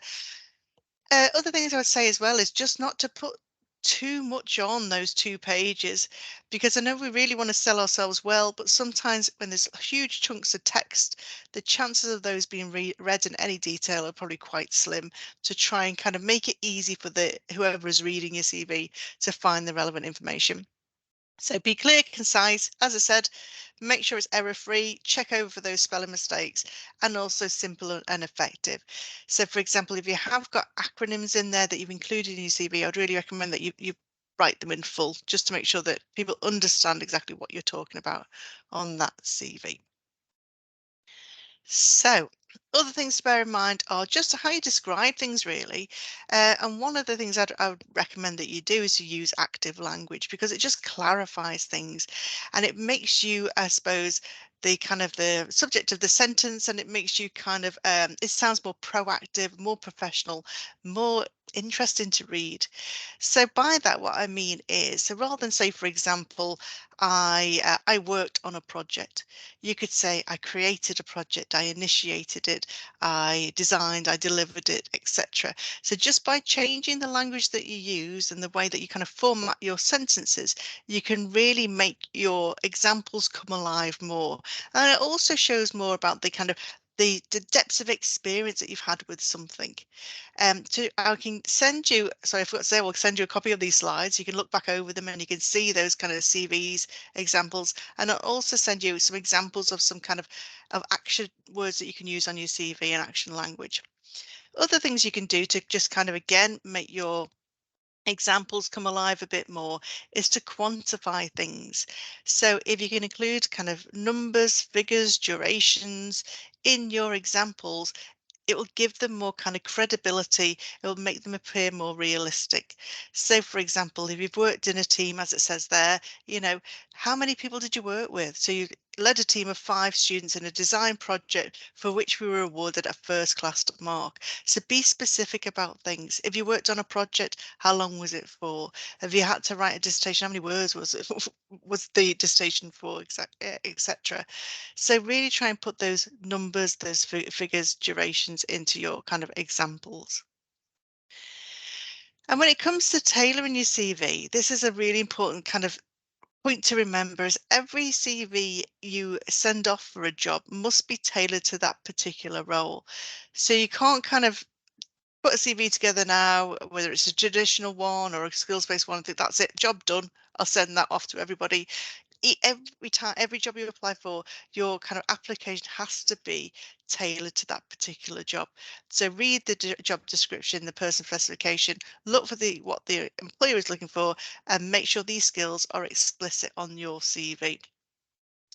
Other things I would say as well is just not to put too much on those 2 pages, because I know we really want to sell ourselves well, but sometimes when there's huge chunks of text, the chances of those being read in any detail are probably quite slim. To try and kind of make it easy for the whoever is reading your CV to find the relevant information. So be clear, concise, as I said, make sure it's error free, check over for those spelling mistakes, and also simple and effective. So for example, if you have got acronyms in there that you've included in your CV, I'd really recommend that you write them in full, just to make sure that people understand exactly what you're talking about on that CV. So, other things to bear in mind are just how you describe things, really. And one of the things I would recommend that you do is to use active language, because it just clarifies things and it makes you, I suppose, the kind of the subject of the sentence, and it makes you kind of, it sounds more proactive, more professional, more interesting to read. So by that, what I mean is, so rather than say, for example, I worked on a project, you could say I created a project, I initiated it, I designed, I delivered it, etc. So just by changing the language that you use and the way that you kind of format your sentences, you can really make your examples come alive more. And it also shows more about the kind of the depths of experience that you've had with something. I can send you, sorry, I forgot to say, we'll send you a copy of these slides. You can look back over them and you can see those kind of CVs examples. And I'll also send you some examples of some kind of action words that you can use on your CV and action language. Other things you can do to just kind of, again, make your examples come alive a bit more is to quantify things. So if you can include kind of numbers, figures, durations in your examples, it will give them more kind of credibility. It will make them appear more realistic. So, for example, if you've worked in a team, as it says there, you know, how many people did you work with? So you led a team of 5 students in a design project for which we were awarded a first class mark. So be specific about things. If you worked on a project, how long was it for? Have you had to write a dissertation? How many words was it? Was the dissertation for, etc. So really try and put those numbers, those figures, durations into your kind of examples. And when it comes to tailoring your CV, this is a really important kind of point to remember, is every CV you send off for a job must be tailored to that particular role. So you can't kind of put a CV together now, whether it's a traditional one or a skills-based one, and think that's it, job done. I'll send that off to everybody. Every time, every job you apply for, your kind of application has to be tailored to that particular job. So read the job description, the person specification, look for what the employer is looking for, and make sure these skills are explicit on your CV.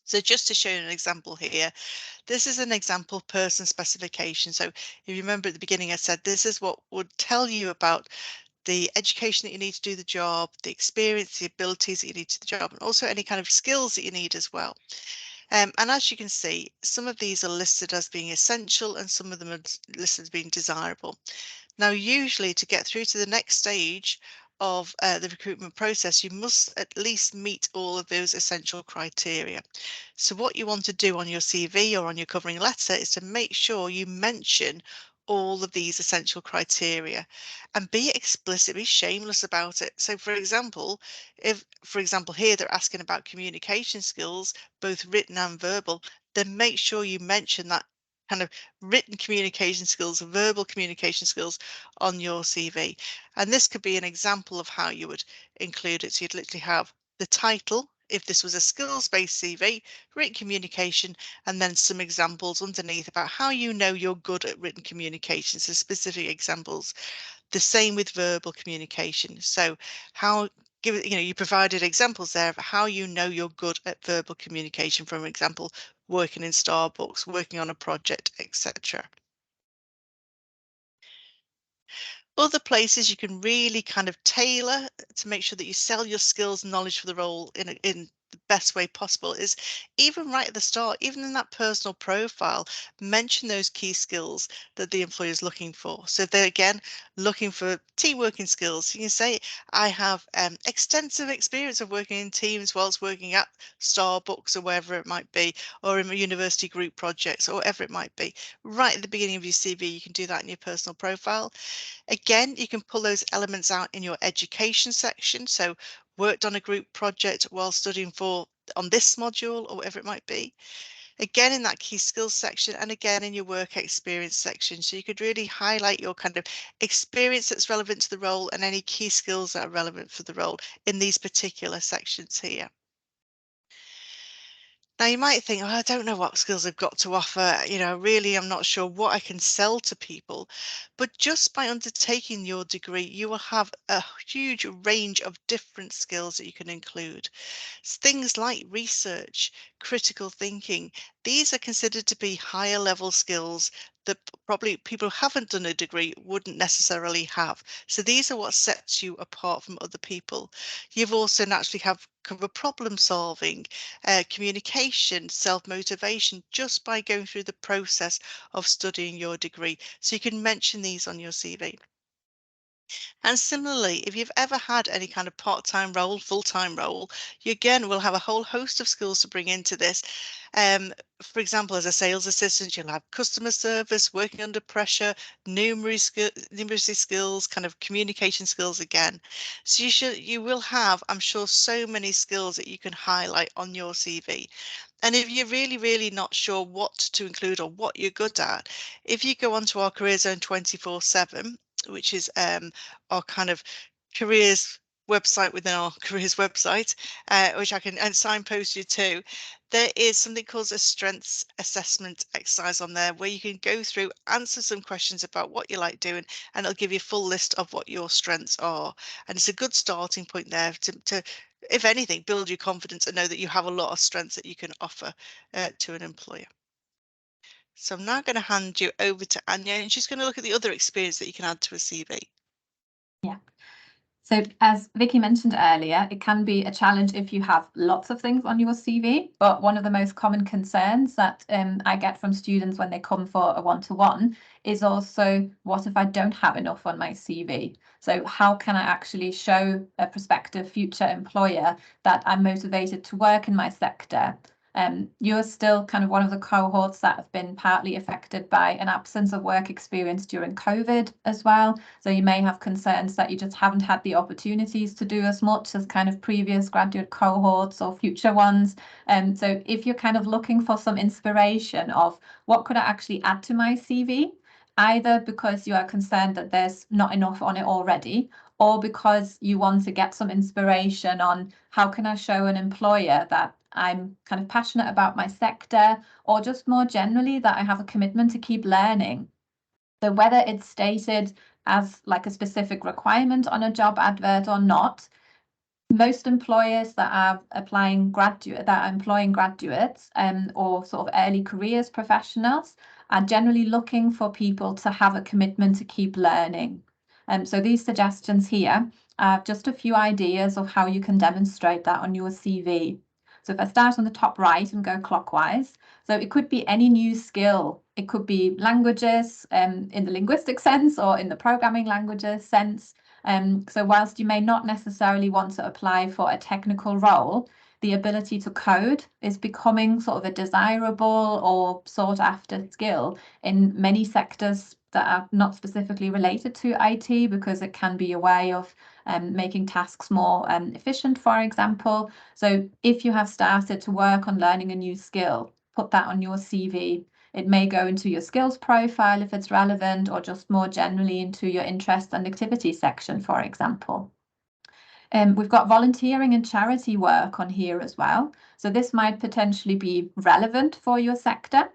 So just to show you an example here, this is an example person specification. So if you remember at the beginning, I said this is what would tell you about the education that you need to do the job, the experience, the abilities that you need to do the job, and also any kind of skills that you need as well. And as you can see, some of these are listed as being essential and some of them are listed as being desirable. Now, usually to get through to the next stage of the recruitment process, you must at least meet all of those essential criteria. So what you want to do on your CV or on your covering letter is to make sure you mention all of these essential criteria and be explicit, be shameless about it. So for example, if, for example, here they're asking about communication skills, both written and verbal, then make sure you mention that kind of written communication skills, verbal communication skills on your CV. And this could be an example of how you would include it. So you'd literally have the title, if this was a skills-based CV, written communication, and then some examples underneath about how you know you're good at written communication, so specific examples. The same with verbal communication. So how, you provided examples there of how you know you're good at verbal communication, for example, working in Starbucks, working on a project, etc. Other places you can really kind of tailor to make sure that you sell your skills and knowledge for the role in the best way possible is even right at the start, even in that personal profile, mention those key skills that the employer is looking for. So if they're again looking for team working skills, you can say, I have extensive experience of working in teams whilst working at Starbucks or wherever it might be, or in university group projects or whatever it might be. Right at the beginning of your CV, you can do that in your personal profile. Again, you can pull those elements out in your education section. So worked on a group project while studying for on this module or whatever it might be. Again, in that key skills section, and again in your work experience section. So you could really highlight your kind of experience that's relevant to the role and any key skills that are relevant for the role in these particular sections here. Now you might think, oh, I don't know what skills I've got to offer. Really, I'm not sure what I can sell to people. But just by undertaking your degree, you will have a huge range of different skills that you can include. Things like research, critical thinking, these are considered to be higher level skills that probably people who haven't done a degree wouldn't necessarily have. So these are what sets you apart from other people. You've also naturally have cover problem solving, communication, self-motivation, just by going through the process of studying your degree. So you can mention these on your CV. And similarly, if you've ever had any kind of part-time role, full-time role, you again will have a whole host of skills to bring into this. For example, as a sales assistant, you'll have customer service, working under pressure, numeracy skills, kind of communication skills again. So you will have, I'm sure, so many skills that you can highlight on your CV. And if you're really, really not sure what to include or what you're good at, if you go onto our Career Zone 24/7, which is our kind of careers website within our careers website, which I can and signpost you to, there is something called a strengths assessment exercise on there where you can go through, answer some questions about what you like doing, and it'll give you a full list of what your strengths are. And it's a good starting point there to if anything, build your confidence and know that you have a lot of strengths that you can offer to an employer. So I'm now going to hand you over to Anya, and she's going to look at the other experience that you can add to a CV. Yeah. So as Vicky mentioned earlier, it can be a challenge if you have lots of things on your CV, but one of the most common concerns that I get from students when they come for a one-to-one is also, what if I don't have enough on my CV? So how can I actually show a prospective future employer that I'm motivated to work in my sector? You're still kind of one of the cohorts that have been partly affected by an absence of work experience during COVID as well. So you may have concerns that you just haven't had the opportunities to do as much as kind of previous graduate cohorts or future ones. So if you're kind of looking for some inspiration of what could I actually add to my CV, either because you are concerned that there's not enough on it already, or because you want to get some inspiration on how can I show an employer that I'm kind of passionate about my sector, or just more generally that I have a commitment to keep learning. So whether it's stated as like a specific requirement on a job advert or not, most employers that are employing graduates or sort of early careers professionals are generally looking for people to have a commitment to keep learning. So these suggestions here are just a few ideas of how you can demonstrate that on your CV. So if I start on the top right and go clockwise, so it could be any new skill. It could be languages in the linguistic sense or in the programming languages sense. So whilst you may not necessarily want to apply for a technical role, the ability to code is becoming sort of a desirable or sought after skill in many sectors that are not specifically related to IT, because it can be a way of making tasks more efficient, for example. So if you have started to work on learning a new skill, put that on your CV. It may go into your skills profile if it's relevant, or just more generally into your interest and activity section, for example. We've got volunteering and charity work on here as well. So this might potentially be relevant for your sector.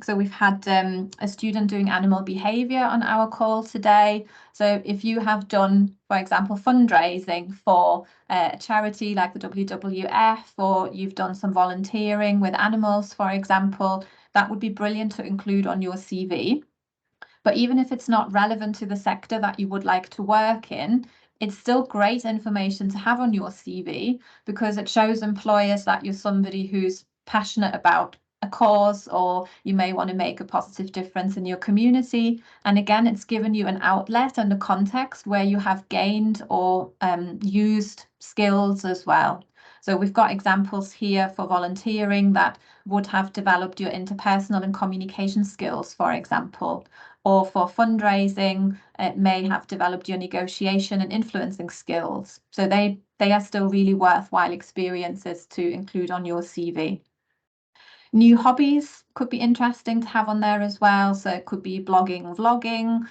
So we've had a student doing animal behaviour on our call today. So if you have done, for example, fundraising for a charity like the WWF, or you've done some volunteering with animals, for example, that would be brilliant to include on your CV. But even if it's not relevant to the sector that you would like to work in, it's still great information to have on your CV because it shows employers that you're somebody who's passionate about a cause, or you may want to make a positive difference in your community. And again, it's given you an outlet and a context where you have gained or used skills as well. So we've got examples here for volunteering that would have developed your interpersonal and communication skills, for example, or for fundraising, it may have developed your negotiation and influencing skills. So they are still really worthwhile experiences to include on your CV. New hobbies could be interesting to have on there as well. So it could be blogging, vlogging.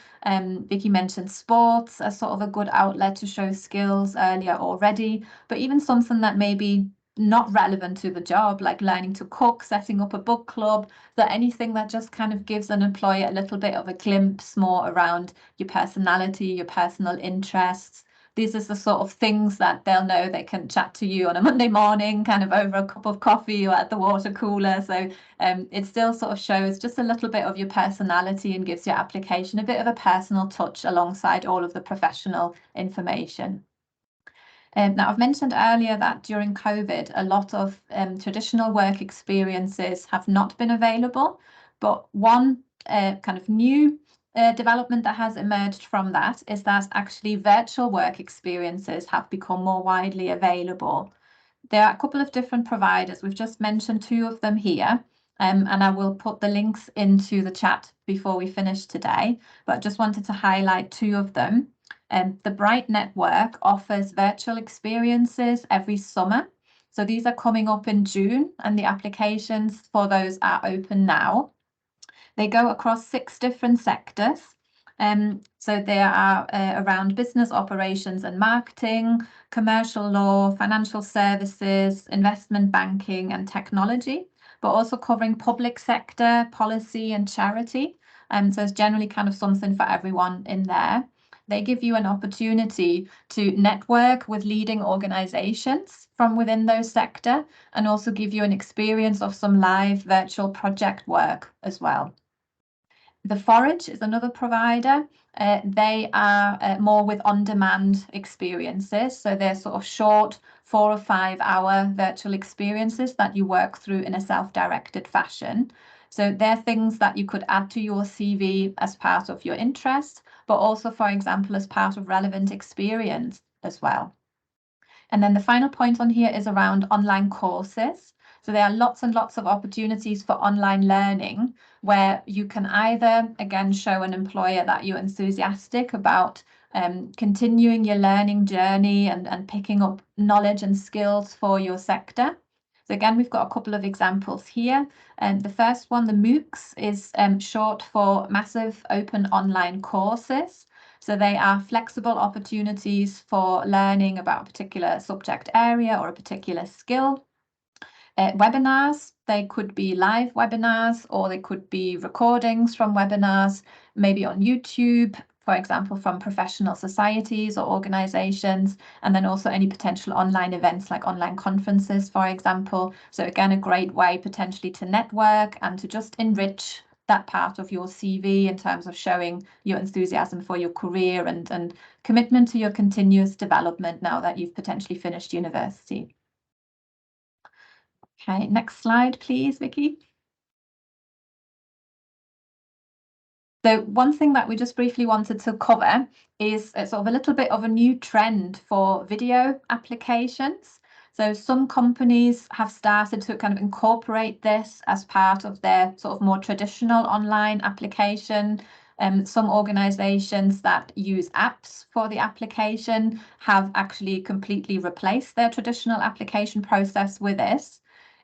Vicky mentioned sports as sort of a good outlet to show skills earlier already, but even something that may be not relevant to the job, like learning to cook, setting up a book club, that anything that just kind of gives an employer a little bit of a glimpse more around your personality, your personal interests. These are the sort of things that they'll know they can chat to you on a Monday morning, kind of over a cup of coffee or at the water cooler. So it still sort of shows just a little bit of your personality and gives your application a bit of a personal touch alongside all of the professional information. Now, I've mentioned earlier that during COVID, a lot of traditional work experiences have not been available, but one kind of new development that has emerged from that is that actually virtual work experiences have become more widely available. There are a couple of different providers. We've just mentioned two of them here, and I will put the links into the chat before we finish today, but I just wanted to highlight two of them. The Bright Network offers virtual experiences every summer. So these are coming up in June, and the applications for those are open now. They go across 6 different sectors. So they are around business operations and marketing, commercial law, financial services, investment banking and technology, but also covering public sector, policy and charity. So it's generally kind of something for everyone in there. They give you an opportunity to network with leading organizations from within those sector and also give you an experience of some live virtual project work as well. The Forage is another provider. They are more with on-demand experiences. So they're sort of short 4 or 5 hour virtual experiences that you work through in a self-directed fashion. So they're things that you could add to your CV as part of your interest, but also, for example, as part of relevant experience as well. And then the final point on here is around online courses. So there are lots and lots of opportunities for online learning where you can either, again, show an employer that you're enthusiastic about continuing your learning journey and picking up knowledge and skills for your sector. So again, we've got a couple of examples here. The first one, the MOOCs, is short for Massive Open Online Courses. So they are flexible opportunities for learning about a particular subject area or a particular skill. Webinars, they could be live webinars or they could be recordings from webinars, maybe on YouTube, for example, from professional societies or organizations, and then also any potential online events like online conferences, for example. So again, a great way potentially to network and to just enrich that part of your CV in terms of showing your enthusiasm for your career and commitment to your continuous development now that you've potentially finished university. Okay, next slide, please, Vicky. So one thing that we just briefly wanted to cover is sort of a little bit of a new trend for video applications. So some companies have started to kind of incorporate this as part of their sort of more traditional online application. Some organizations that use apps for the application have actually completely replaced their traditional application process with this.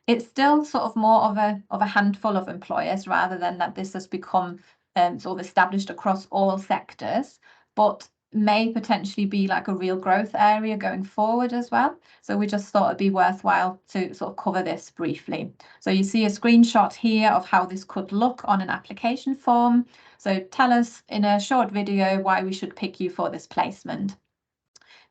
It's still sort of more of a handful of employers rather than that this has become sort of established across all sectors, but may potentially be like a real growth area going forward as well. So we just thought it'd be worthwhile to sort of cover this briefly. So you see a screenshot here of how this could look on an application form. So tell us in a short video why we should pick you for this placement.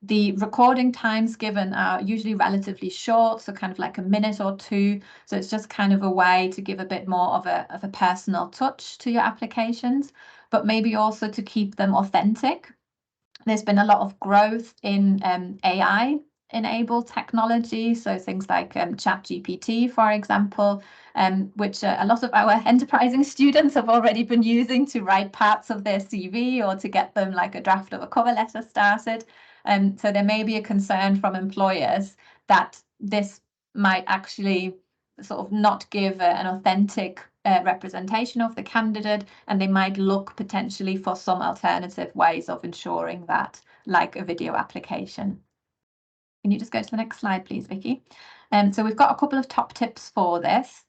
The recording times given are usually relatively short, so kind of like a minute or two. So it's just kind of a way to give a bit more of a personal touch to your applications, but maybe also to keep them authentic. There's been a lot of growth in AI enabled technology, so things like ChatGPT, for example, which a lot of our enterprising students have already been using to write parts of their CV or to get them like a draft of a cover letter started. So there may be a concern from employers that this might actually sort of not give an authentic representation of the candidate, and they might look potentially for some alternative ways of ensuring that, like a video application. Can you just go to the next slide, please, Vicky? So we've got a couple of top tips for this.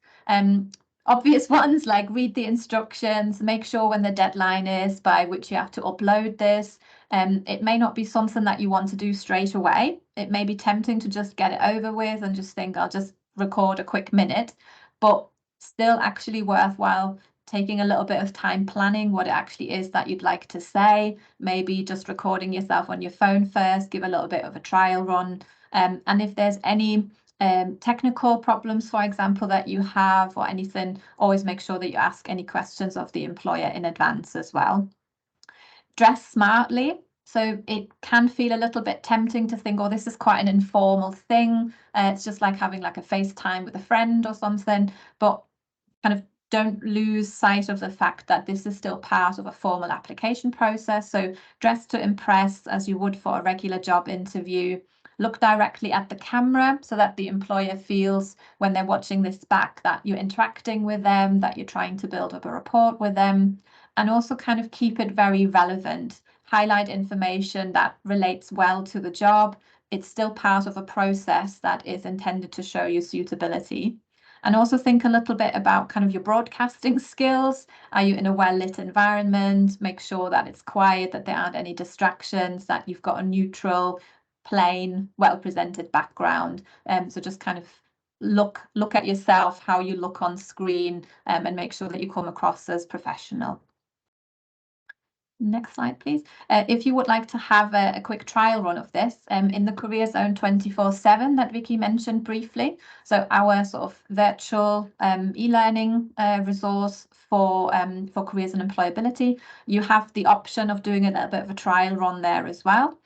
Obvious ones like read the instructions, make sure when the deadline is by which you have to upload this. It may not be something that you want to do straight away. It may be tempting to just get it over with and just think I'll just record a quick minute, but still actually worthwhile taking a little bit of time planning what it actually is that you'd like to say, maybe just recording yourself on your phone first, give a little bit of a trial run. And if there's any technical problems, for example, that you have or anything, always make sure that you ask any questions of the employer in advance as well. Dress smartly. So it can feel a little bit tempting to think, oh, this is quite an informal thing. It's just like having like a FaceTime with a friend or something, but kind of don't lose sight of the fact that this is still part of a formal application process. So dress to impress as you would for a regular job interview. Look directly at the camera so that the employer feels when they're watching this back that you're interacting with them, that you're trying to build up a rapport with them, and also kind of keep it very relevant. Highlight information that relates well to the job. It's still part of a process that is intended to show your suitability. And also think a little bit about kind of your broadcasting skills. Are you in a well-lit environment? Make sure that it's quiet, that there aren't any distractions, that you've got a neutral, plain, well-presented background. So just kind of look at yourself, how you look on screen, and make sure that you come across as professional. Next slide, please. If you would like to have a quick trial run of this in the Career Zone 24/7 that Vicky mentioned briefly, so our sort of virtual e-learning resource for careers and employability, you have the option of doing a little bit of a trial run there as well.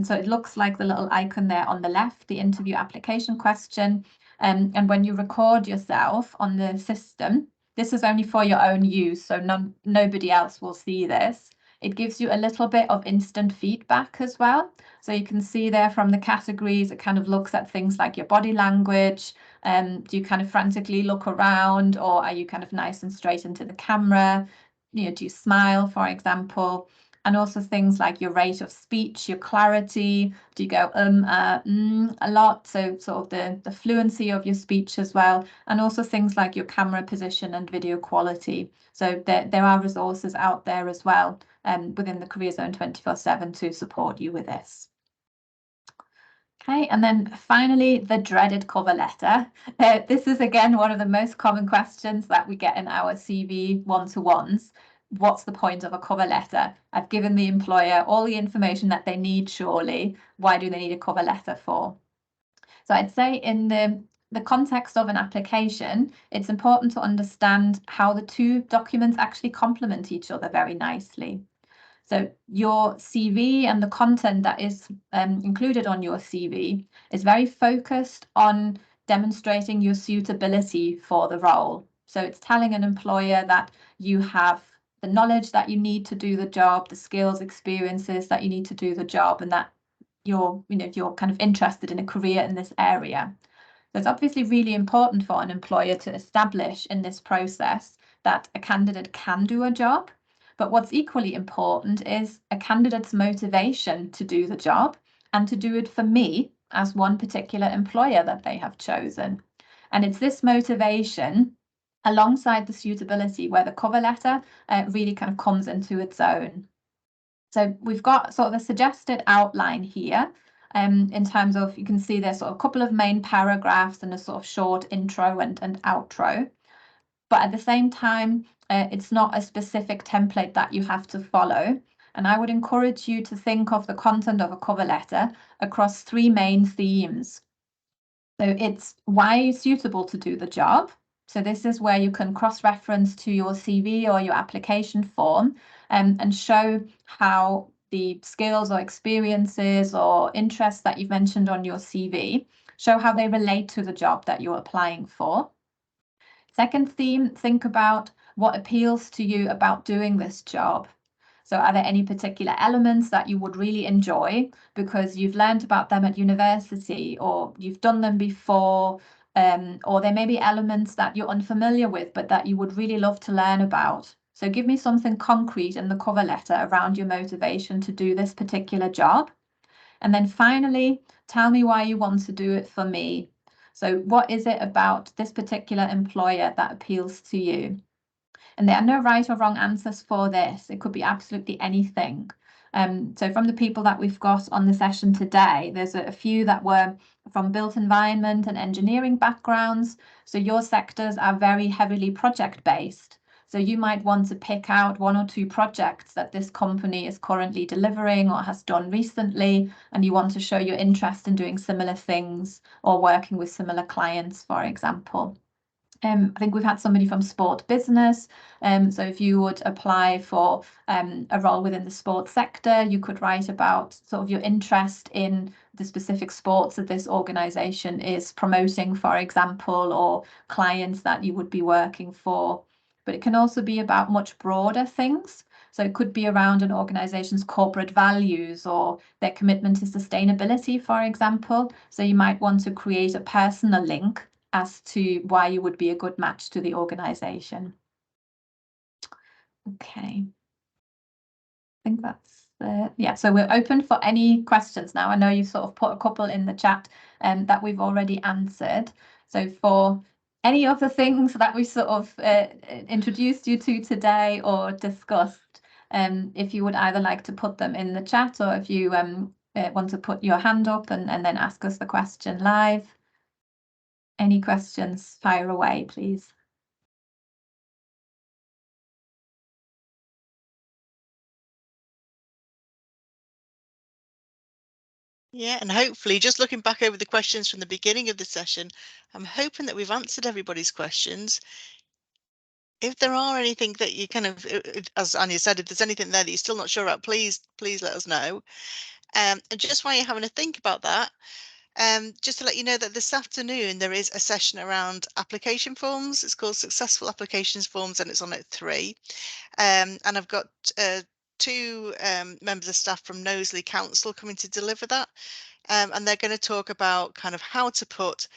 So it looks like the little icon there on the left, the interview application question. And when you record yourself on the system, this is only for your own use, so nobody else will see this. It gives you a little bit of instant feedback as well. So you can see there from the categories, it kind of looks at things like your body language. Do you kind of frantically look around, or are you kind of nice and straight into the camera? You know, do you smile, for example? And also things like your rate of speech, your clarity. Do you go a lot? So sort of the fluency of your speech as well. And also things like your camera position and video quality. So there are resources out there as well within the Career Zone 24/7 to support you with this. Okay, and then finally, the dreaded cover letter. This is again one of the most common questions that we get in our CV one-to-ones. What's the point of a cover letter? I've given the employer all the information that they need, surely. Why do they need a cover letter for? So I'd say in the context of an application, it's important to understand how the two documents actually complement each other very nicely. So your CV and the content that is included on your CV is very focused on demonstrating your suitability for the role. So it's telling an employer that you have the knowledge that you need to do the job, the skills, experiences that you need to do the job, and that you're kind of interested in a career in this area. So it's obviously really important for an employer to establish in this process that a candidate can do a job. But what's equally important is a candidate's motivation to do the job and to do it for me as one particular employer that they have chosen. And it's this motivation alongside the suitability where the cover letter really kind of comes into its own. So we've got sort of a suggested outline here in terms of, you can see there's sort of a couple of main paragraphs and a sort of short intro and outro. But at the same time, it's not a specific template that you have to follow. And I would encourage you to think of the content of a cover letter across three main themes. So it's why are you suitable to do the job? So this is where you can cross-reference to your CV or your application form and show how the skills or experiences or interests that you've mentioned on your CV. Show how they relate to the job that you're applying for. Second theme, think about what appeals to you about doing this job. So are there any particular elements that you would really enjoy because you've learned about them at university or you've done them before, or there may be elements that you're unfamiliar with but that you would really love to learn about. So give me something concrete in the cover letter around your motivation to do this particular job. And then finally, tell me why you want to do it for me. So what is it about this particular employer that appeals to you? And there are no right or wrong answers for this. It could be absolutely anything. So from the people that we've got on the session today, there's a few that were from built environment and engineering backgrounds. So your sectors are very heavily project based. So you might want to pick out one or two projects that this company is currently delivering or has done recently, and you want to show your interest in doing similar things or working with similar clients, for example. I think we've had somebody from sport business. So if you would apply for a role within the sports sector, you could write about sort of your interest in the specific sports that this organization is promoting, for example, or clients that you would be working for. But it can also be about much broader things. So it could be around an organization's corporate values or their commitment to sustainability, for example. So you might want to create a personal link as to why you would be a good match to the organization. Okay. I think that's yeah, so we're open for any questions now. I know you sort of put a couple in the chat that we've already answered. So for any other things that we sort of introduced you to today or discussed, if you would either like to put them in the chat or if you want to put your hand up and then ask us the question live. Any questions, fire away, please. Yeah, and hopefully, just looking back over the questions from the beginning of the session, I'm hoping that we've answered everybody's questions. If there are anything that you kind of, as Anya said, if there's anything there that you're still not sure about, please let us know. And just while you're having a think about that, just to let you know that this afternoon there is a session around application forms. It's called Successful Applications Forms, and it's on at 3. And I've got two members of staff from Knowsley Council coming to deliver that. And they're going to talk about kind of how to put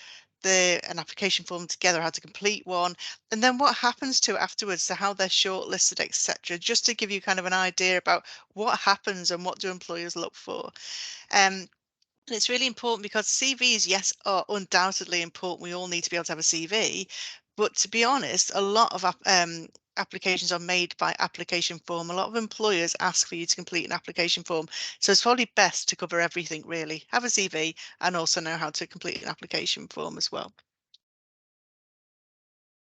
an application form together, how to complete one, and then what happens to it afterwards, so how they're shortlisted, etc. Just to give you kind of an idea about what happens and what do employers look for. And it's really important because CVs, yes, are undoubtedly important. We all need to be able to have a CV, but to be honest, a lot of applications are made by application form. A lot of employers ask for you to complete an application form. So it's probably best to cover everything, really. Have a CV and also know how to complete an application form as well.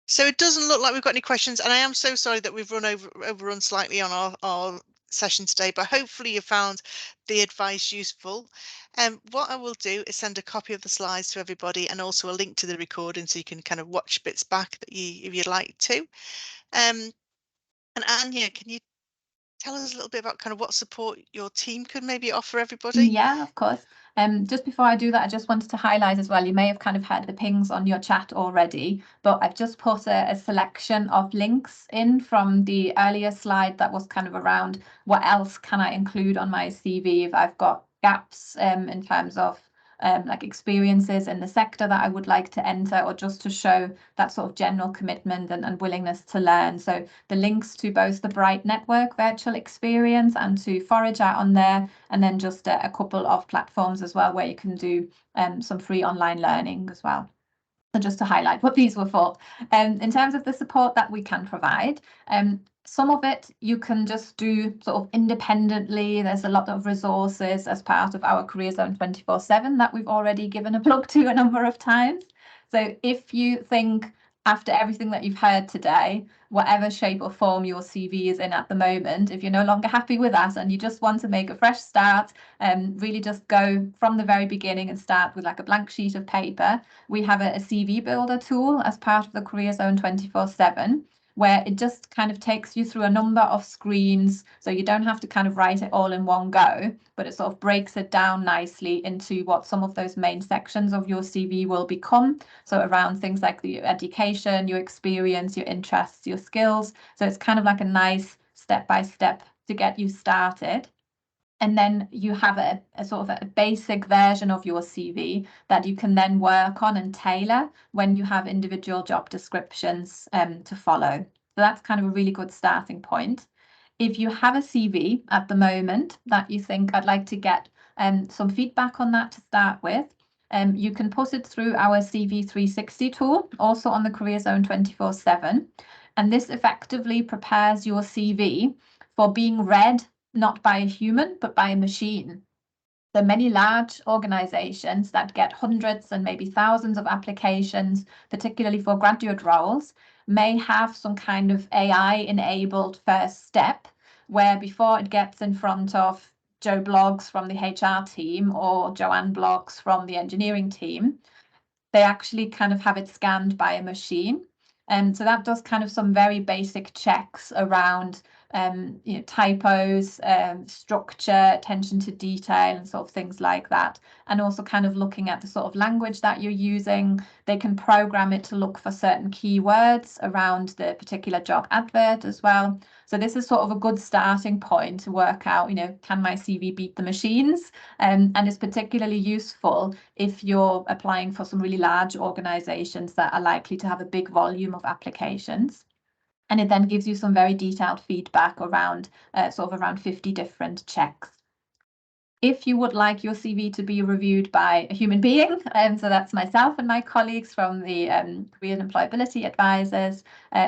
So it doesn't look like we've got any questions, and I am so sorry that we've overrun slightly on our session today, but hopefully you found the advice useful. What I will do is send a copy of the slides to everybody and also a link to the recording so you can kind of watch bits back that if you'd like to. And Anya, can you tell us a little bit about kind of what support your team could maybe offer everybody? Yeah, of course. Just before I do that, I just wanted to highlight as well, you may have kind of had the pings on your chat already, but I've just put a selection of links in from the earlier slide that was kind of around what else can I include on my CV if I've got gaps in terms of like experiences in the sector that I would like to enter, or just to show that sort of general commitment and willingness to learn. So the links to both the Bright Network virtual experience and to Forage are on there, and then just a couple of platforms as well where you can do some free online learning as well. So just to highlight what these were for. In terms of the support that we can provide, some of it you can just do sort of independently. There's a lot of resources as part of our Career Zone 24/7 that we've already given a plug to a number of times. So if you think after everything that you've heard today, whatever shape or form your CV is in at the moment, if you're no longer happy with that and you just want to make a fresh start, really just go from the very beginning and start with like a blank sheet of paper. We have a CV builder tool as part of the Career Zone 24/7, where it just kind of takes you through a number of screens. So you don't have to kind of write it all in one go, but it sort of breaks it down nicely into what some of those main sections of your CV will become. So around things like your education, your experience, your interests, your skills. So it's kind of like a nice step-by-step to get you started. And then you have a sort of a basic version of your CV that you can then work on and tailor when you have individual job descriptions to follow. So that's kind of a really good starting point. If you have a CV at the moment that you think I'd like to get some feedback on that to start with, you can put it through our CV 360 tool, also on the Career Zone 24/7. And this effectively prepares your CV for being read not by a human, but by a machine. So many large organizations that get hundreds and maybe thousands of applications, particularly for graduate roles, may have some kind of AI-enabled first step where before it gets in front of Joe Bloggs from the HR team or Joanne Bloggs from the engineering team, they actually kind of have it scanned by a machine. And so that does kind of some very basic checks around typos, structure, attention to detail, and sort of things like that. And also kind of looking at the sort of language that you're using. They can program it to look for certain keywords around the particular job advert as well. So this is sort of a good starting point to work out, can my CV beat the machines? And it's particularly useful if you're applying for some really large organizations that are likely to have a big volume of applications. And it then gives you some very detailed feedback around sort of around 50 different checks. If you would like your CV to be reviewed by a human being, so that's myself and my colleagues from the Career and Employability Advisors,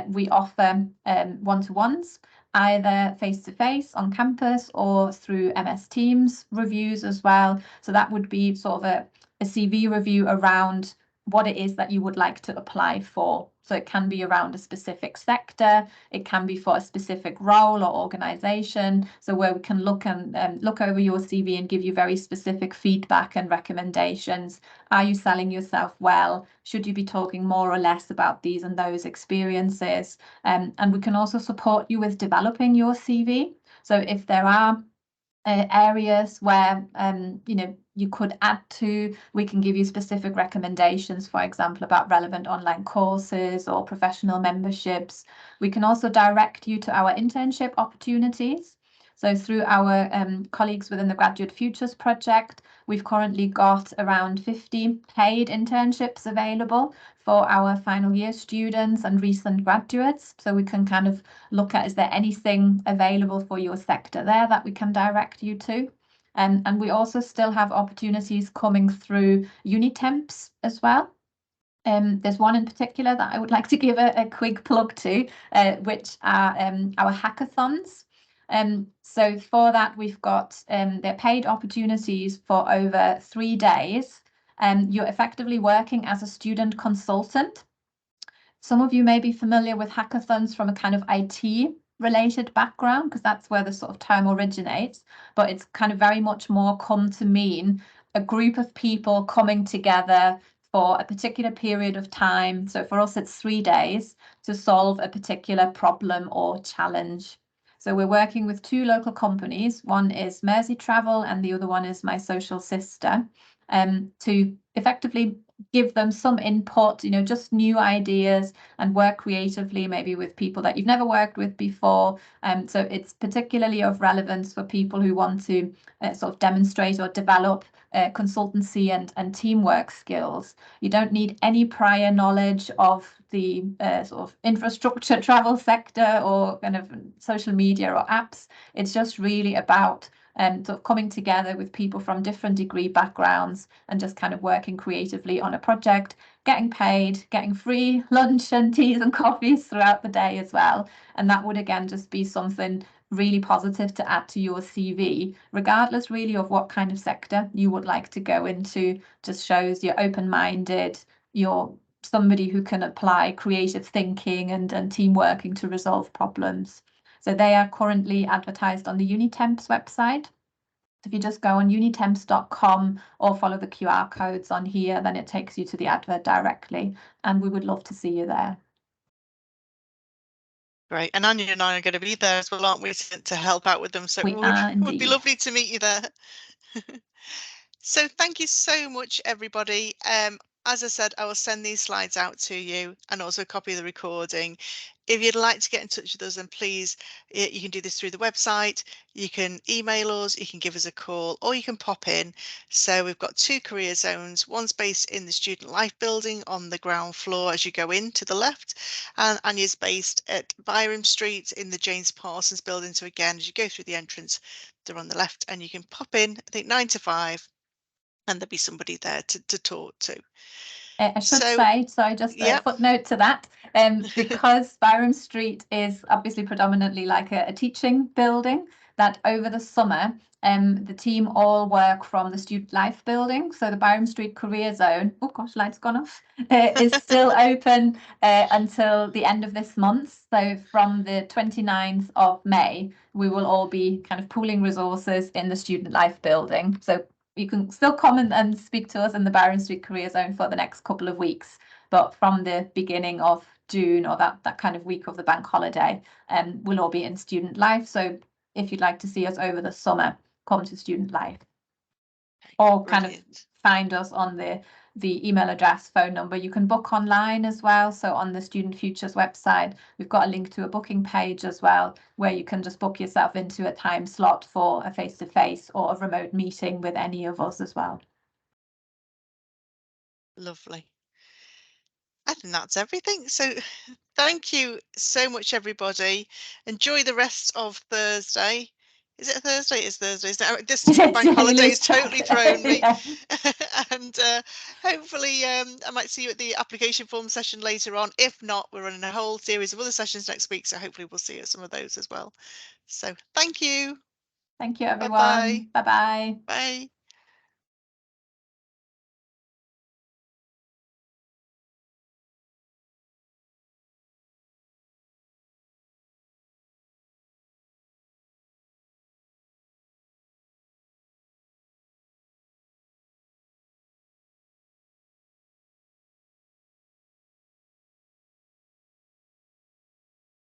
we offer one-to-ones, either face-to-face on campus or through MS Teams reviews as well. So that would be sort of a CV review around what it is that you would like to apply for. So it can be around a specific sector, it can be for a specific role or organization. So where we can look over your CV and give you very specific feedback and recommendations. Are you selling yourself well? Should you be talking more or less about these and those experiences? And we can also support you with developing your CV. So if there are areas where you could add to, we can give you specific recommendations, for example, about relevant online courses or professional memberships. We can also direct you to our internship opportunities. So through our colleagues within the Graduate Futures project, we've currently got around 50 paid internships available for our final year students and recent graduates. So we can kind of look at, is there anything available for your sector there that we can direct you to? And we also still have opportunities coming through Unitemps as well. There's one in particular that I would like to give a quick plug to, which are our hackathons. So for that, we've got they're paid opportunities for over 3 days. You're effectively working as a student consultant. Some of you may be familiar with hackathons from a kind of IT related background, because that's where the sort of term originates, but it's kind of very much more come to mean a group of people coming together for a particular period of time. So for us, it's 3 days to solve a particular problem or challenge. So we're working with 2 local companies. One is Mersey Travel and the other one is My Social Sister, to effectively give them some input, just new ideas, and work creatively, maybe with people that you've never worked with before. So it's particularly of relevance for people who want to sort of demonstrate or develop consultancy and teamwork skills. You don't need any prior knowledge of the sort of infrastructure travel sector or kind of social media or apps. It's just really about sort of coming together with people from different degree backgrounds and just kind of working creatively on a project, getting paid, getting free lunch and teas and coffees throughout the day as well. And that would again just be something really positive to add to your CV, regardless really of what kind of sector you would like to go into. Just shows you're open-minded, you're somebody who can apply creative thinking and team working to resolve problems. So they are currently advertised on the Unitemps website. So if you just go on unitemps.com or follow the QR codes on here, then it takes you to the advert directly, and we would love to see you there. Great. And Anya and I are going to be there as well, aren't we, to help out with them? So We are it would be indeed. lovely to meet you there. So thank you so much, everybody. As I said, I will send these slides out to you and also a copy of the recording. If you'd like to get in touch with us, then please, you can do this through the website. You can email us, you can give us a call, or you can pop in. So we've got 2 career zones. One's based in the Student Life building on the ground floor as you go in to the left, and Anya's based at Byram Street in the James Parsons building. So again, as you go through the entrance, they're on the left, and you can pop in, I think 9 to 5. And there'll be somebody there to talk to. I should So, say, sorry, just a yep, footnote to that, because Byram Street is obviously predominantly like a teaching building, that over the summer, the team all work from the Student Life building. So the Byram Street Career Zone, oh gosh, light's gone off, is still open until the end of this month. So from the 29th of May, we will all be kind of pooling resources in the Student Life building. So you can still come and speak to us in the Byron Street Career Zone for the next couple of weeks. But from the beginning of June, or that kind of week of the bank holiday, we'll all be in Student Life. So if you'd like to see us over the summer, come to Student Life. Or kind of brilliant. find us on the email address, phone number. You can book online as well. So on the Student Futures website, we've got a link to a booking page as well, where you can just book yourself into a time slot for a face-to-face or a remote meeting with any of us as well. Lovely. I think that's everything. So thank you so much, everybody. Enjoy the rest of Thursday. Is it a Thursday? It's Thursday. This bank You holiday lose has totally track. thrown me. Yeah. And hopefully I might see you at the application form session later on. If not, we're running a whole series of other sessions next week. So hopefully we'll see you at some of those as well. So thank you. Thank you, Bye-bye. everyone. Bye-bye. Bye.